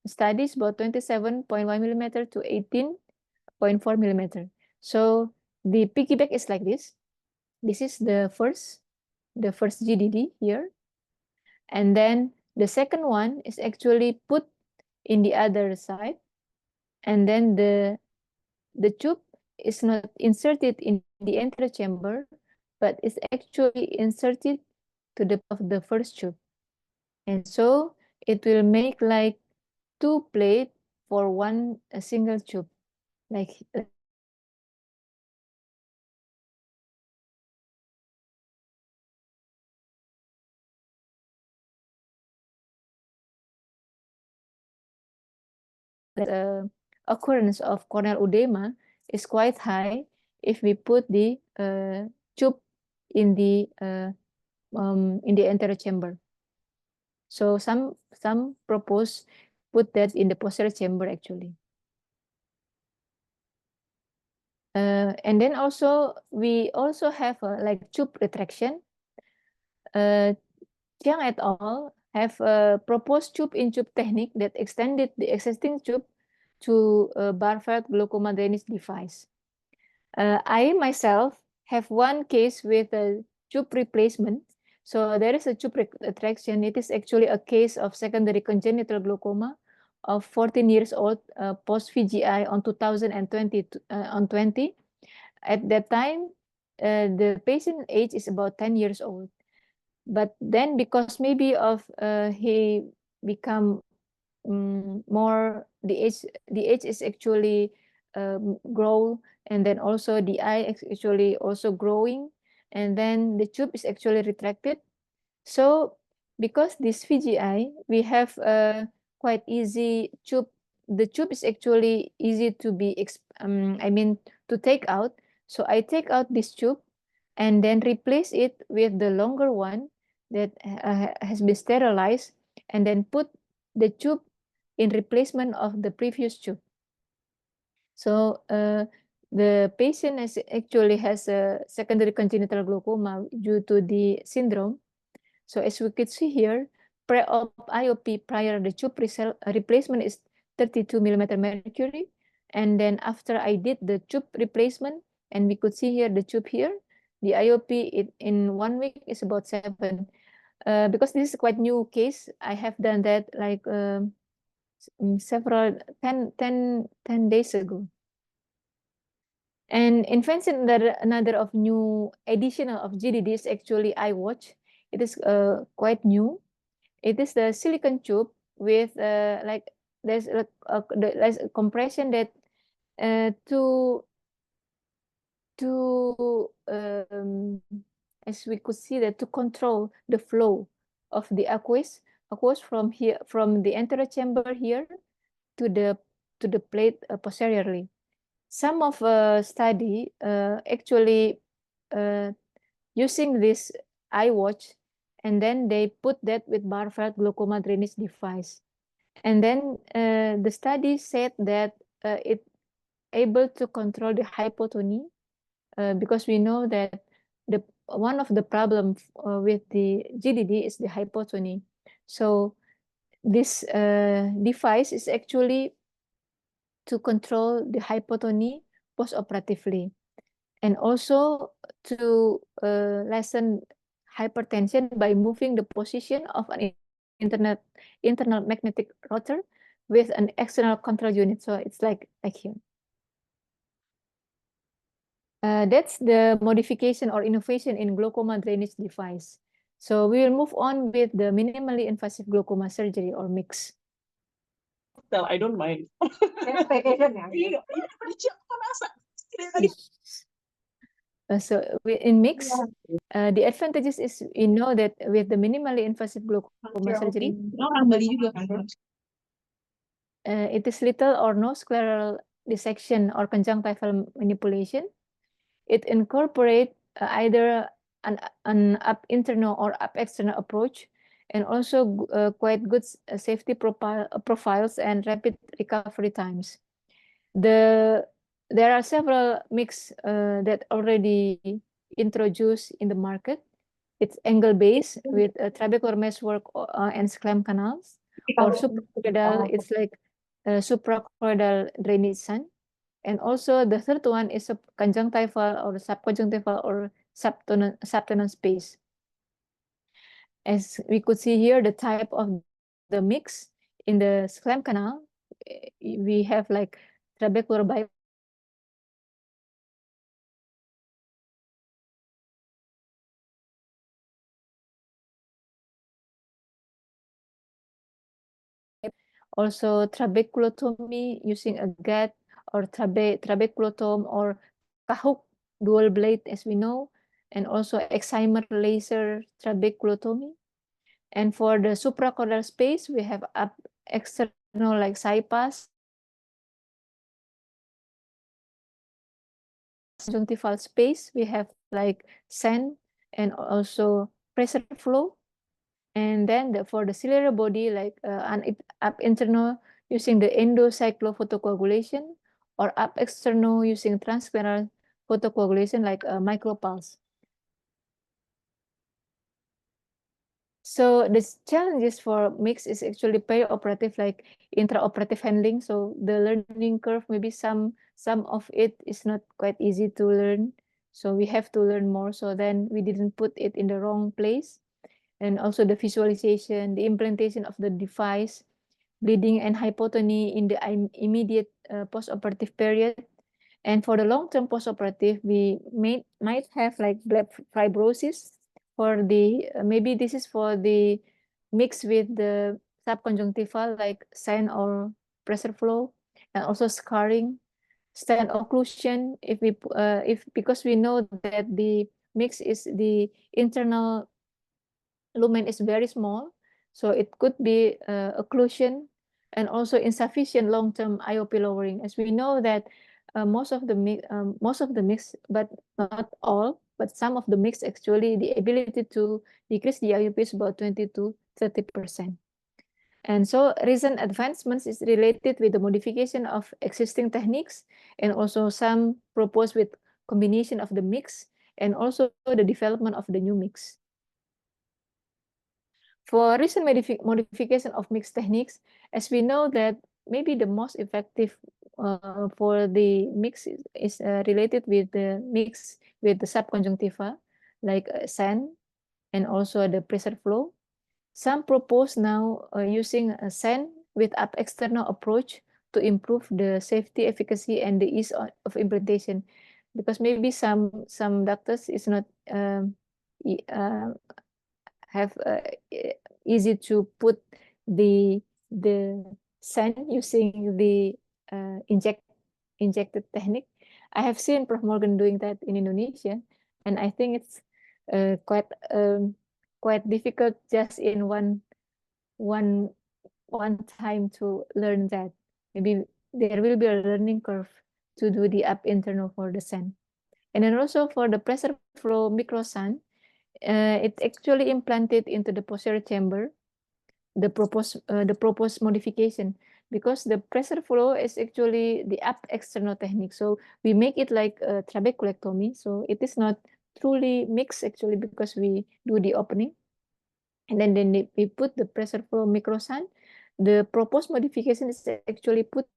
studies about 27.1 millimeter to 18.4 millimeter. So the piggyback is like this. This is the first GDD here, and then the second one is actually put in the other side, and then the tube is not inserted in the anterior chamber, but is actually inserted to the first tube, and so it will make like two plates for a single tube, like occurrence of corneal edema is quite high if we put the tube in the anterior chamber. So some propose put that in the posterior chamber actually. And then also we also have like tube retraction. Chiang et al. Have a proposed tube-in-tube technique that extended the existing tube to a Barfeld glaucoma drainage device. I myself have one case with a tube replacement. So there is a tube retraction. It is actually a case of secondary congenital glaucoma of 14 years old post VGI on 2020 on 20. At that time, the patient age is about 10 years old. But then because maybe of he become more the age is actually grow, and then also the eye is actually also growing, and then the tube is actually retracted. So because this VGI, we have a quite easy tube. The tube is actually easy to be to take out. So I take out this tube and then replace it with the longer one that has been sterilized, and then put the tube in replacement of the previous tube. So the patient actually has a secondary congenital glaucoma due to the syndrome. So as we could see here, pre-op IOP prior the tube replacement is 32 millimeter mercury. And then after I did the tube replacement, and we could see here the tube here, the IOP in 1 week is about 7. Because this is quite new case, I have done that like several 10 days ago. And invention another of new additional of GDD is actually iWatch. It is quite new. It is the silicon tube with like there's a compression that as we could see that to control the flow of the aqueous from here, from the anterior chamber here to the plate posteriorly. Some of study actually using this iWatch, and then they put that with Barfeld glaucoma drainage device. And then the study said that it able to control the hypotony, because we know that one of the problems with the GDD is the hypotony. So this device is actually to control the hypotony post-operatively, and also to lessen hypertension by moving the position of an internal magnetic rotor with an external control unit. So it's like here. That's the modification or innovation in glaucoma drainage device. So we will move on with the minimally invasive glaucoma surgery or MIGS. Well, I don't mind. So in MIGS, the advantages is we know that with the minimally invasive glaucoma surgery, it is little or no scleral dissection or conjunctival manipulation. It incorporates either an up internal or up external approach, and also quite good safety profiles and rapid recovery times. There are several MIGS that already introduced in the market. It's angle-based with trabecular meshwork and sclam canals, or suprachoroidal. It's like suprachoroidal drainage shunt. And also the third one is a conjunctival or subconjunctival or subtenon space. As we could see here, the type of the MIGS in the sclam canal, we have like trabecular bypass, also trabeculotomy using a GAT, or trabeculotome, or Cahook dual blade, as we know, and also excimer laser trabeculotomy. And for the suprachoroidal space, we have up external like CyPass. Conjunctival space, we have like SEN and also pressure flow. And then for the ciliary body, like up internal using the endocyclophotocoagulation, or up external using transcranial photocoagulation like micropulse. So the challenges for MIGS is actually perioperative, like intraoperative handling. So the learning curve, maybe some of it is not quite easy to learn. So we have to learn more. So then we didn't put it in the wrong place. And also the visualization, the implantation of the device, bleeding and hypotony in the immediate postoperative period. And for the long-term postoperative, we might have like blood fibrosis for the, maybe this is for the mix with the subconjunctiva like SEN or pressure flow, and also scarring, stent occlusion, because we know that the mix is the internal lumen is very small, so it could be occlusion and also insufficient long-term IOP lowering. As we know that most of the mix, but not all, but some of the mix actually the ability to decrease the IOP is about 20 to 30%. And so recent advancements is related with the modification of existing techniques and also some proposed with combination of the mix and also the development of the new mix. For recent modification of mixed techniques, as we know that maybe the most effective for the mix is related with the mix with the subconjunctiva, like SEN and also the pressure flow. Some propose now using a SEN with up external approach to improve the safety, efficacy, and the ease of implantation, because maybe some doctors is not have easy to put the SEN using the injected technique. I have seen Prof. Morgan doing that in Indonesia, and I think it's quite difficult just in one time to learn that. Maybe there will be a learning curve to do the up internal for the SEN. And then also for the pressure flow microsun, it's actually implanted into the posterior chamber, the proposed modification, because the pressure flow is actually the up external technique. So we make it like a trabeculectomy. So it is not truly mixed actually, because we do the opening. And then we put the pressure flow microsun. The proposed modification is actually putting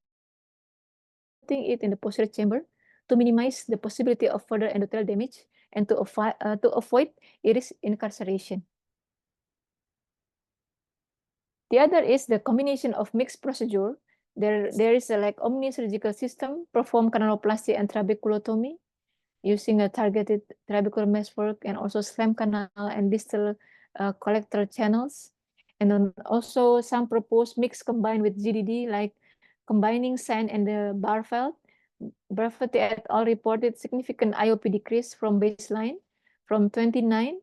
it in the posterior chamber to minimize the possibility of further endothelial damage and to avoid iris incarceration. The other is the combination of mixed procedure. There is a like omni surgical system, perform canaloplasty and trabeculotomy using a targeted trabecular meshwork and also slam canal and distal collector channels. And then also some proposed mix combined with GDD, like combining SEN and the Barfeld. Barfeld et al. Reported significant IOP decrease from baseline from 29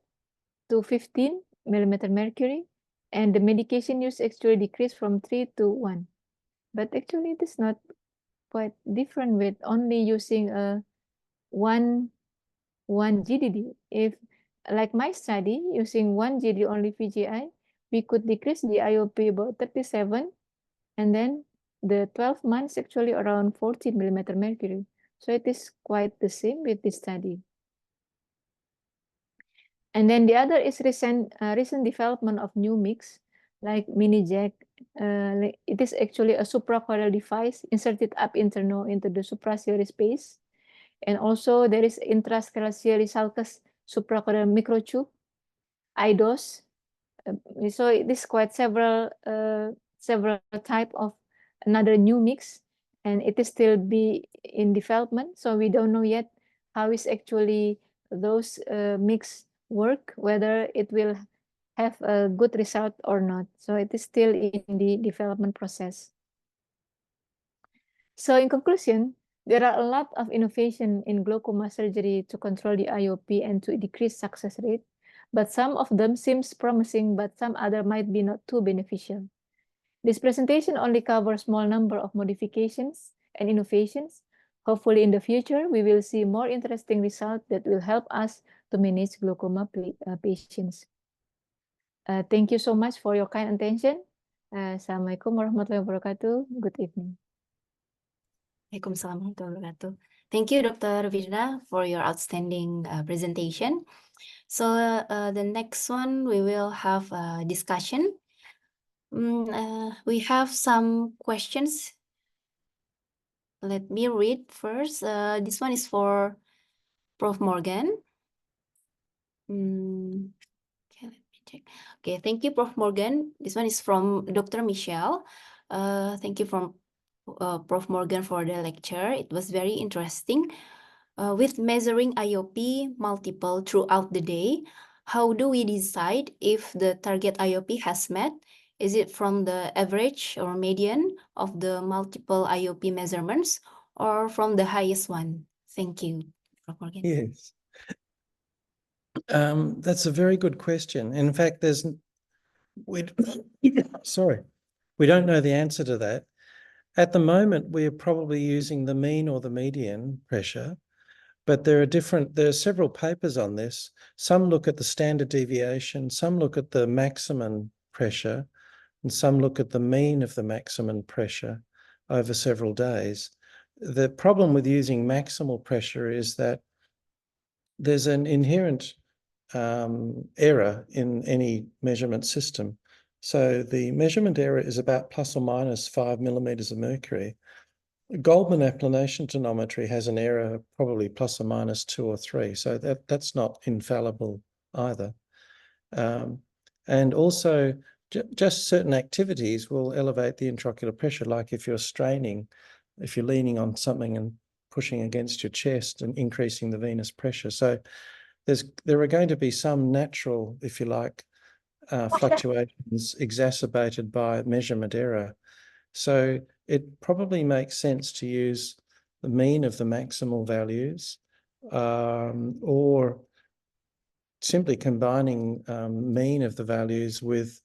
to 15 millimeter mercury, and the medication use actually decreased from 3 to 1. But actually it is not quite different with only using a one GDD. If like my study using one GDD only VGI, we could decrease the IOP about 37, and then the 12 months actually around 14 millimeter mercury. So it is quite the same with this study. And then the other is recent development of new mix like mini jack. It is actually a suprachoroidal device inserted up internal into the supraciliary space. And also there is intrasclerosiliary sulcus suprachoroidal microtube, IDOS. So it is quite several type of another new mix, and it is still be in development. So we don't know yet how is actually those mix work, whether it will have a good result or not. So it is still in the development process. So in conclusion, there are a lot of innovation in glaucoma surgery to control the IOP and to decrease success rate, but some of them seems promising, but some other might be not too beneficial. This presentation only covers a small number of modifications and innovations. Hopefully in the future, we will see more interesting results that will help us to manage glaucoma patients. Thank you so much for your kind attention. Assalamualaikum warahmatullahi wabarakatuh. Good evening. Waalaikumsalam warahmatullahi wabarakatuh. Thank you, Dr. Virna, for your outstanding presentation. So the next one, we will have a discussion. We have some questions. Let me read first. This one is for Prof. Morgan. Okay, let me check. Okay, thank you, Prof. Morgan. This one is from Dr. Michelle. Thank you from Prof. Morgan for the lecture. It was very interesting. With measuring IOP multiple throughout the day, how do we decide if the target IOP has met? Is it from the average or median of the multiple IOP measurements or from the highest one? Thank you, Prof. Morgan. Yes. That's a very good question. In fact, sorry, we don't know the answer to that. At the moment, we are probably using the mean or the median pressure, but there are several papers on this. Some look at the standard deviation, some look at the maximum pressure, and some look at the mean of the maximum pressure over several days. The problem with using maximal pressure is that there's an inherent error in any measurement system. So the measurement error is about plus or minus 5 millimeters of mercury. Goldman applanation tonometry has an error probably plus or minus 2 or 3. So that's not infallible either. And also just certain activities will elevate the intraocular pressure, like if you're straining, if you're leaning on something and pushing against your chest and increasing the venous pressure. So there are going to be some natural, if you like, fluctuations exacerbated by measurement error. So it probably makes sense to use the mean of the maximal values, or simply combining mean of the values with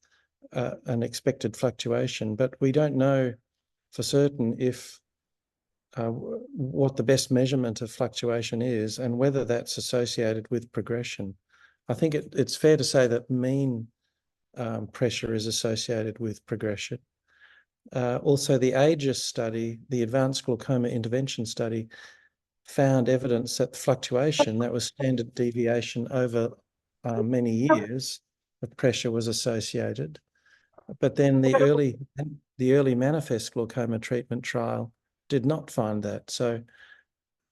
an expected fluctuation. But we don't know for certain if what the best measurement of fluctuation is and whether that's associated with progression. I think it's fair to say that mean pressure is associated with progression. Also, the AGIS study, the Advanced Glaucoma Intervention Study, found evidence that fluctuation, that was standard deviation over many years, the pressure was associated. But then the early manifest glaucoma treatment trial did not find that. So,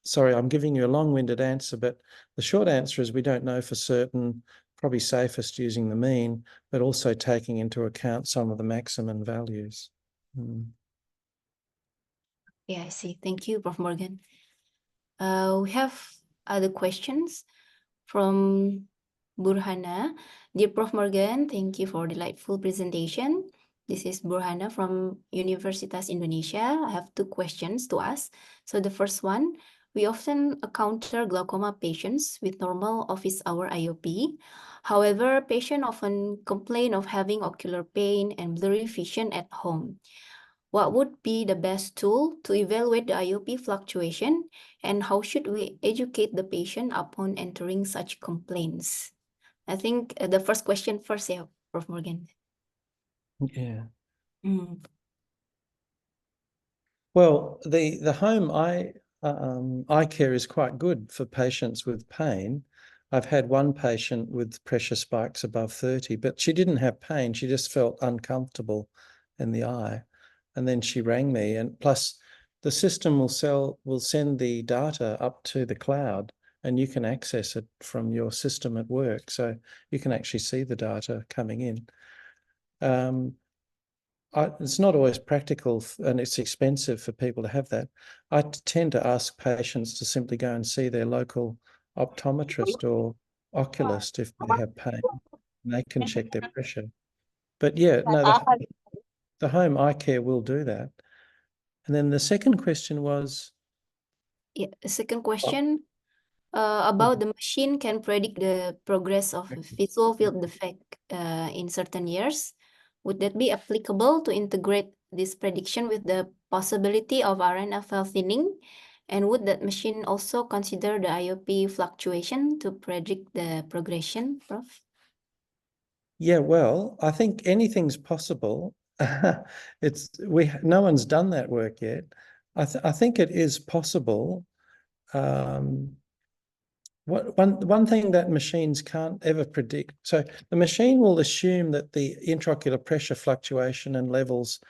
sorry, I'm giving you a long-winded answer, but the short answer is we don't know for certain, probably safest using the mean, but also taking into account some of the maximum values. Yeah, I see. Thank you, Prof. Morgan. We have other questions from Burhana. Dear Prof. Morgan, thank you for delightful presentation. This is Burhana from Universitas Indonesia. I have two questions to ask. So the first one, we often encounter glaucoma patients with normal office hour IOP. However, patients often complain of having ocular pain and blurry vision at home. What would be the best tool to evaluate the IOP fluctuation, and how should we educate the patient upon entering such complaints? I think the first question first, yeah, Prof. Morgan. Yeah. Well, the home eye care is quite good for patients with pain. I've had one patient with pressure spikes above 30, but she didn't have pain. She just felt uncomfortable in the eye. And then she rang me, and plus the system will send the data up to the cloud, and you can access it from your system at work. So you can actually see the data coming in. It's not always practical and it's expensive for people to have that. I tend to ask patients to simply go and see their local optometrist or oculist if they have pain, and they can check their pressure. But yeah, no, the home eye care will do that. And then the second question was? Yeah, the second question about the machine can predict the progress of visual field defect in certain years. Would that be applicable to integrate this prediction with the possibility of RNFL thinning? And would that machine also consider the IOP fluctuation to predict the progression, Prof? Yeah, well, I think anything's possible. No one's done that work yet. I think it is possible. One thing that machines can't ever predict. So the machine will assume that the intraocular pressure fluctuation and levels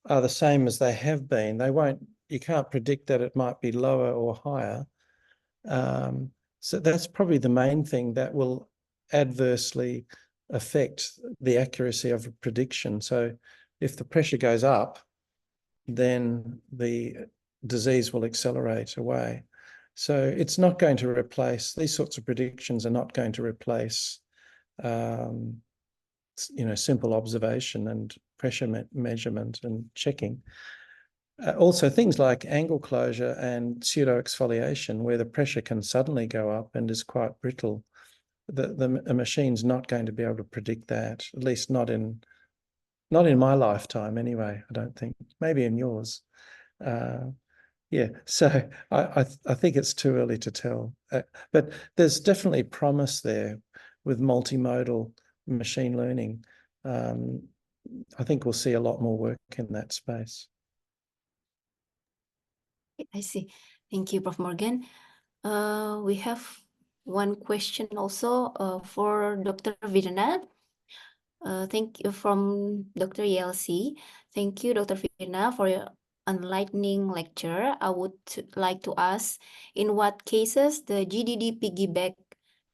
are the same as they have been. You can't predict that it might be lower or higher. So that's probably the main thing that will adversely affect the accuracy of a prediction. So if the pressure goes up, then the disease will accelerate away. So it's not going to replace, these sorts of predictions are not going to replace, simple observation and pressure measurement and checking. Also things like angle closure and pseudo-exfoliation, where the pressure can suddenly go up and is quite brittle. The machine's not going to be able to predict that, at least not in my lifetime anyway, I don't think. Maybe in yours. Yeah, so I think it's too early to tell. But there's definitely promise there with multimodal machine learning. I think we'll see a lot more work in that space. I see. Thank you, Prof. Morgan. We have one question also for Dr. Virna. Thank you from Dr. Yelsi. Thank you, Dr. Virna, for your enlightening lecture. I would like to ask, in what cases the GDD piggyback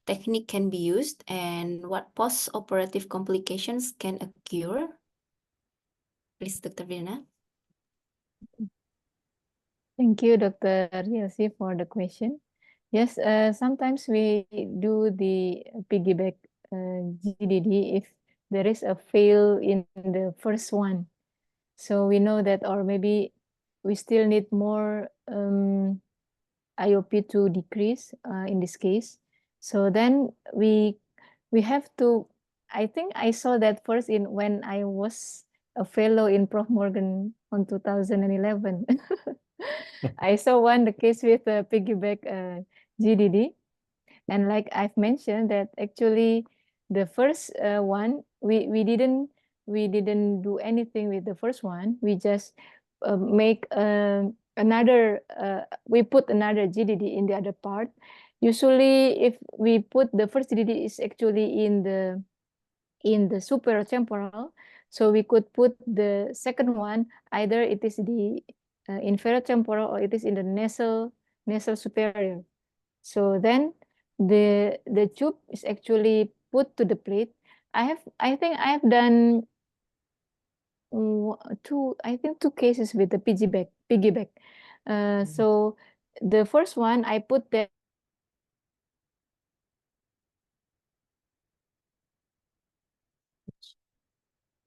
technique can be used and what post-operative complications can occur? Please, Dr. Virna. Thank you, Dr. Yelsi, for the question. Yes, sometimes we do the piggyback GDD if there is a fail in the first one. So we know that, or maybe we still need more IOP to decrease in this case. So then we have to, I think I saw that first when I was a fellow in Prof. Morgan on 2011. I saw the case with a piggyback GDD. And like I've mentioned that actually the first one, we didn't do anything with the first one. We just make another, we put another GDD in the other part. Usually if we put the first GDD is actually in the supertemporal, so we could put the second one, either it is the inferotemporal or it is in the nasal superior. So then the tube is actually put to the plate. I think I have done two cases with the piggyback. So the first one I put the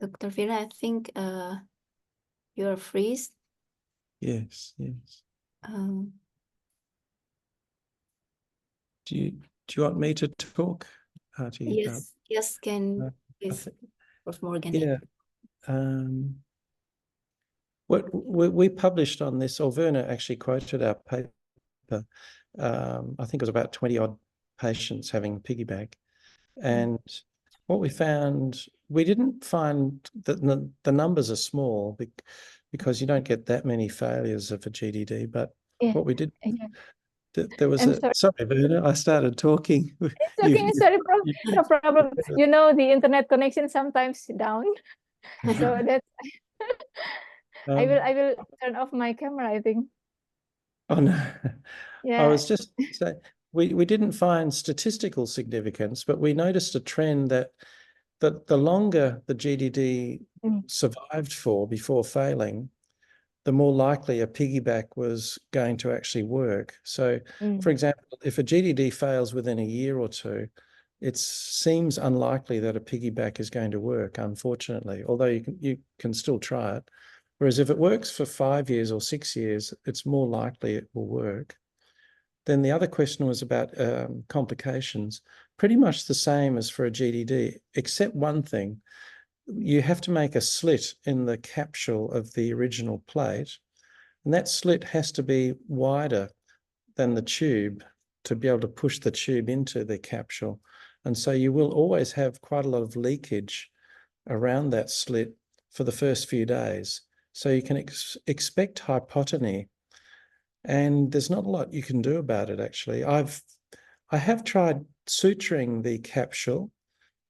Dr. Virna, I think you're freeze. Yes. Do you want me to talk, Artie? Yes, can please, Prof. Morgan. Yeah. What we published on this, or Werner actually quoted our paper. I think it was about 20 odd patients having piggyback, and what we found, we didn't find that the numbers are small because you don't get that many failures of a GDD. But what we did. There was sorry, Werner, I started talking. It's okay, sorry, no problem. You know, the internet connection sometimes down. So that's I will turn off my camera, I think. Oh no. Yeah. I was just saying we didn't find statistical significance, but we noticed a trend that the longer the GDD survived for before failing, the more likely a piggyback was going to actually work. So, for example, if a GDD fails within a year or two, it seems unlikely that a piggyback is going to work, unfortunately, although you can still try it. Whereas if it works for 5 years or 6 years, it's more likely it will work. Then the other question was about complications, pretty much the same as for a GDD, except one thing. You have to make a slit in the capsule of the original plate, and that slit has to be wider than the tube to be able to push the tube into the capsule. And so you will always have quite a lot of leakage around that slit for the first few days. So you can expect hypotony, and there's not a lot you can do about it, actually. I have tried suturing the capsule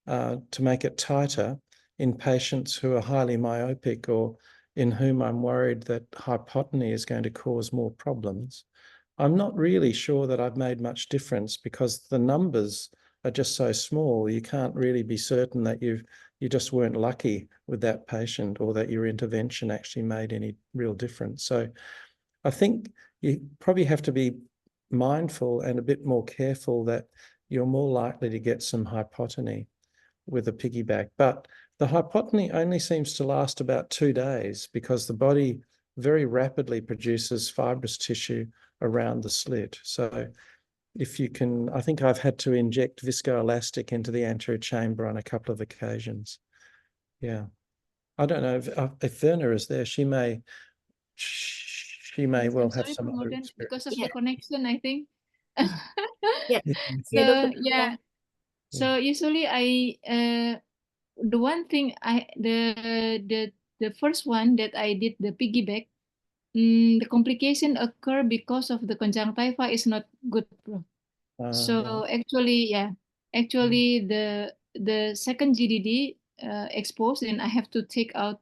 to make it tighter in patients who are highly myopic or in whom I'm worried that hypotony is going to cause more problems. I'm not really sure that I've made much difference because the numbers are just so small, you can't really be certain that you just weren't lucky with that patient, or that your intervention actually made any real difference. So I think you probably have to be mindful and a bit more careful that you're more likely to get some hypotony with a piggyback. But the hypotony only seems to last about 2 days, because the body very rapidly produces fibrous tissue around the slit. So if you can, I think I've had to inject viscoelastic into the anterior chamber on a couple of occasions. Yeah. I don't know if Verna is there. She may Yes, well I'm have sorry some for other Morgan experience. because of Yeah. the connection, I think. Yeah. So Yeah, Dr. yeah, so usually the one thing the first one that I did the piggyback, the complication occur because of the conjunctiva is not good, Prof. So Right. actually the second GDD exposed, and I have to take out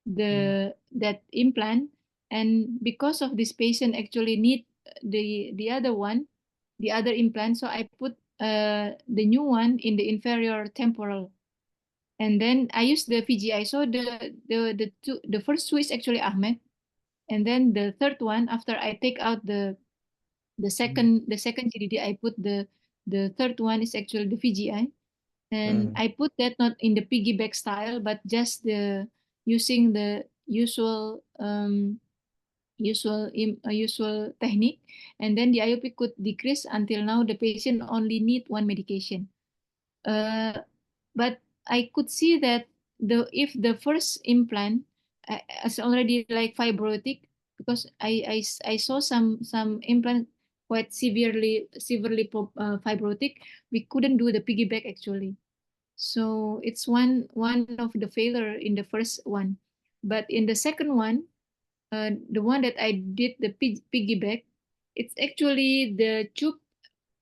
that implant, and because of this patient actually need the other one, the other implant, so I put the new one in the inferior temporal, and then I use the VGI. So the first two is actually Ahmed, and then the third one, after I take out the second GDD, I put the third one is actually the VGI, and I put that not in the piggyback style, but just using the usual usual technique, and then the IOP could decrease until now the patient only need one medication. But I could see that if the first implant is already like fibrotic, because I saw some implant quite severely fibrotic, we couldn't do the piggyback actually. So it's one of the failure in the first one. But in the second one, the one that I did the piggyback, it's actually the tube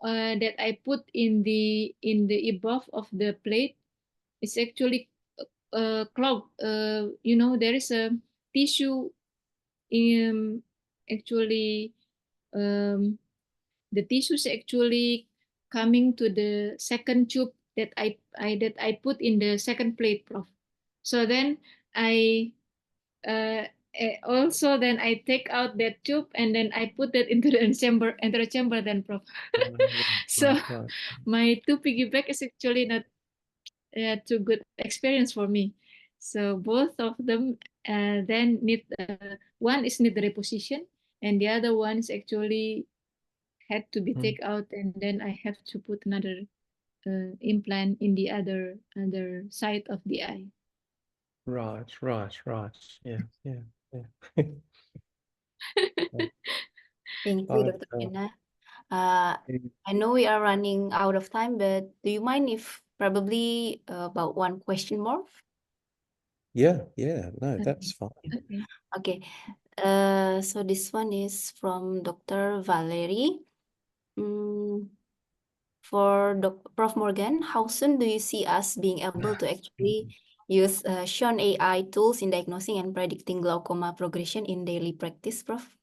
that I put in the above of the plate. It's actually clogged. There is a tissue in actually the tissue is actually coming to the second tube that I put in the second plate, Prof. So then I also then I take out that tube, and then I put that into the chamber then, Prof. So Right. my two piggyback is actually not too good experience for me. So both of them then need one is need the reposition, and the other one is actually had to be take out, and then I have to put another implant in the other side of the eye. Right. Yeah. Thank you, Dr. Vina. I know we are running out of time, but do you mind if probably about one question more? Yeah. No, that's fine. Okay. So this one is from Dr. Valerie. For Prof. Morgan, how soon do you see us being able to actually use Sean AI tools in diagnosing and predicting glaucoma progression in daily practice, Prof?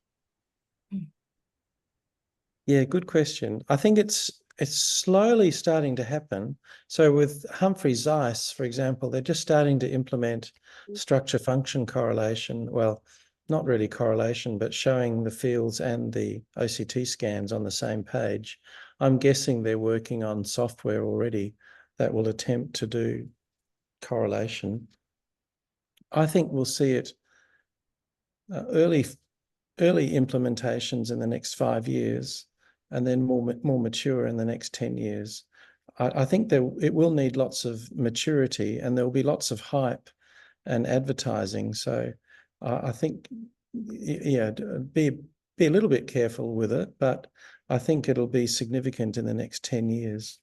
Yeah, good question. I think it's slowly starting to happen. So with Humphrey Zeiss, for example, they're just starting to implement structure function correlation. Well, not really correlation, but showing the fields and the OCT scans on the same page. I'm guessing they're working on software already that will attempt to do correlation. I think we'll see it early implementations in the next 5 years, and then more mature in the next 10 years. I think it will need lots of maturity, and there will be lots of hype and advertising. So I think, yeah, be a little bit careful with it, but I think it'll be significant in the next 10 years.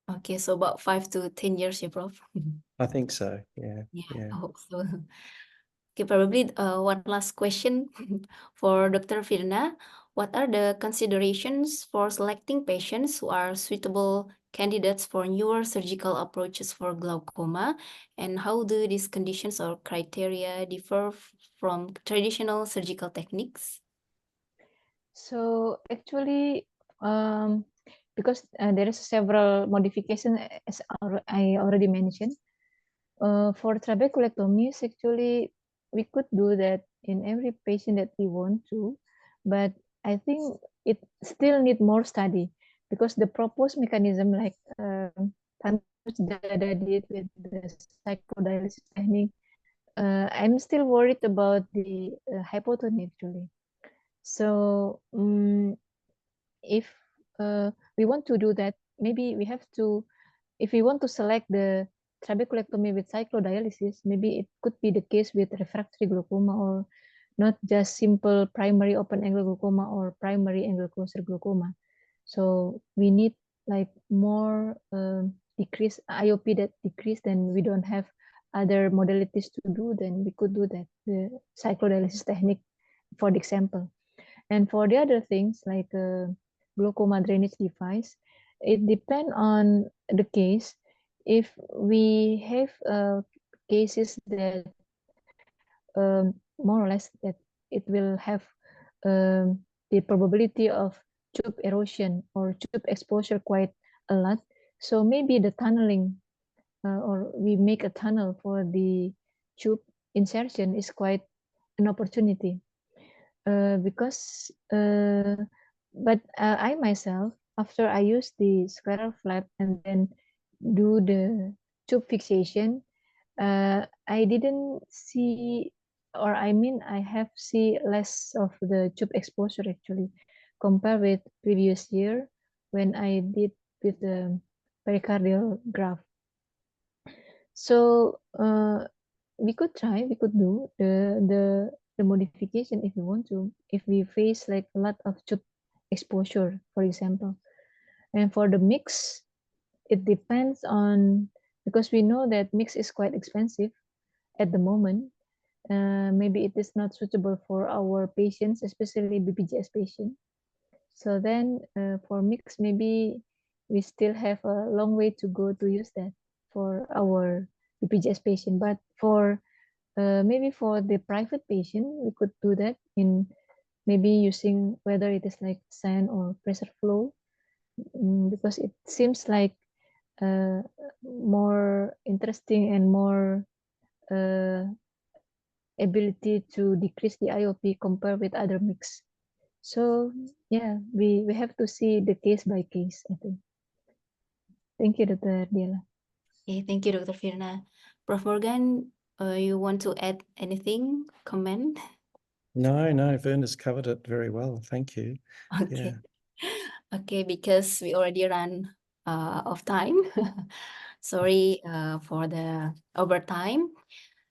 Okay, so about 5 to 10 years, yeah, Prof? I think so, yeah. I hope so. Okay, probably one last question for Dr. Firna. What are the considerations for selecting patients who are suitable candidates for newer surgical approaches for glaucoma? And how do these conditions or criteria differ from traditional surgical techniques? So actually, because there is several modification as I already mentioned. For trabeculectomies, actually, we could do that in every patient that we want to, but I think it still need more study because the proposed mechanism, like Dada did with the psychodialysis technique, I'm still worried about the hypotony actually. So if we want to do that, maybe we have to, if we want to select the trabeculectomy with cyclodialysis, maybe it could be the case with refractory glaucoma or not just simple primary open angle glaucoma or primary angle closure glaucoma. So we need like more decrease IOP that decrease, then we don't have other modalities to do, then we could do that, the cyclodialysis technique for the example. And for the other things like glaucoma drainage device, it depends on the case. If we have cases that more or less that it will have the probability of tube erosion or tube exposure quite a lot, so maybe the tunneling or we make a tunnel for the tube insertion is quite an opportunity. Because but I myself, after I use the scleral flap and then do the tube fixation, I didn't see, or I mean I have see less of the tube exposure actually compared with previous year when I did with the pericardial graft. So we could do the modification if we want to, if we face like a lot of tube exposure, for example. And for the mix, it depends on, because we know that mix is quite expensive at the moment. Maybe it is not suitable for our patients, especially BPJS patients. So then for mix, maybe we still have a long way to go to use that for our BPJS patient. But for maybe for the private patient, we could do that in maybe using whether it is like sand or pressure flow, because it seems like more interesting and more ability to decrease the IOP compared with other mix. So yeah, we have to see the case by case, I think. Thank you, Dr. Diela. Okay, thank you, Dr. Firna. Prof. Morgan, you want to add anything, comment? No, Verna's covered it very well. Thank you. Okay. Okay, because we already ran of time. Sorry for the overtime.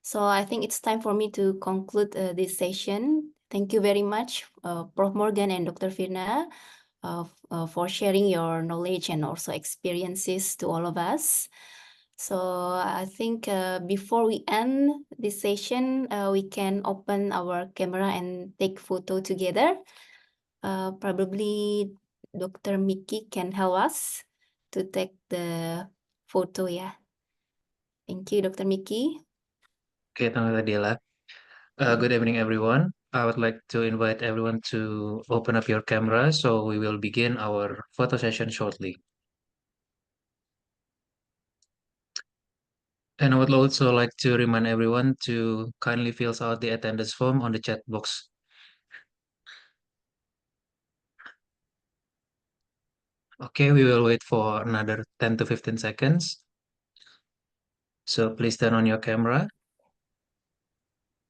So I think it's time for me to conclude this session. Thank you very much, Prof. Morgan and Dr. Firna, for sharing your knowledge and also experiences to all of us. So I think before we end this session, we can open our camera and take photo together. Probably Dr. Mickey can help us to take the photo, yeah. Thank you, Dr. Mickey. Okay, Dr. Diela. Good evening, everyone. I would like to invite everyone to open up your camera, so we will begin our photo session shortly. And I would also like to remind everyone to kindly fill out the attendance form on the chat box. Okay, we will wait for another 10 to 15 seconds. So please turn on your camera.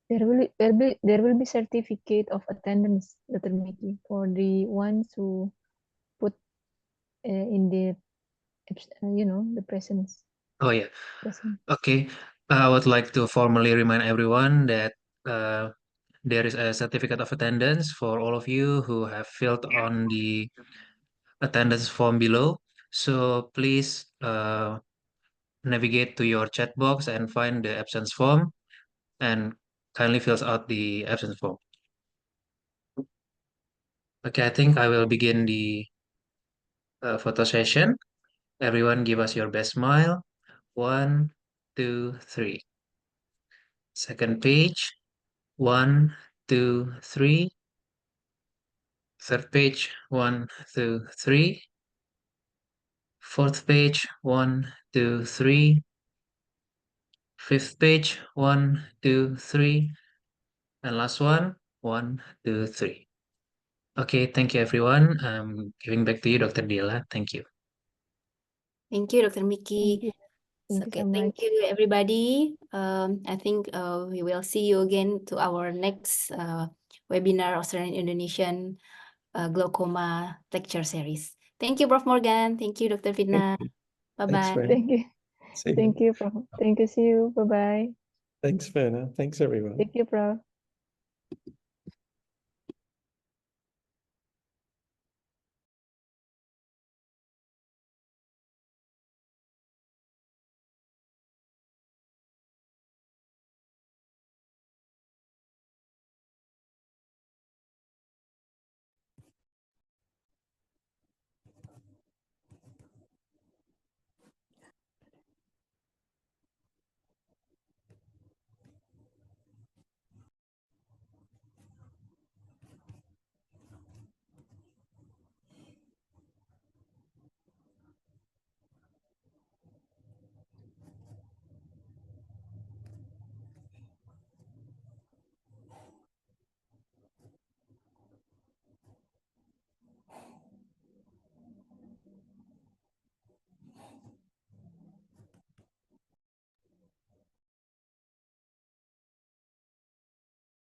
There will be certificate of attendance, Dr. Mickey, for the ones who put in the the presence. Oh yeah. Present. Okay. I would like to formally remind everyone that there is a certificate of attendance for all of you who have filled on the attendance form below. So please navigate to your chat box and find the absence form and kindly fill out the absence form. Okay, I think I will begin the photo session. Everyone give us your best smile. 1, 2, 3. Second page. 1, 2, 3. Third page, 1, 2, 3. Fourth page, 1, 2, 3. Fifth page, 1, 2, 3. And last one, 1, 2, 3. Okay, thank you everyone. Giving back to you, Dr. Dila. Thank you. Thank you, Dr. Mickey. Thank you. So, Thank you okay, so thank much. you everybody. I think we will see you again to our next webinar, Australian Indonesian glaucoma lecture series. Thank you, Prof. Morgan. Thank you, Dr. Fitna. you. Thanks, Bye-bye. Verna. Thank you. See you. Thank you, Prof. Thank you. See you. Bye bye. Thanks, Verna. Thanks, everyone. Thank you, Prof.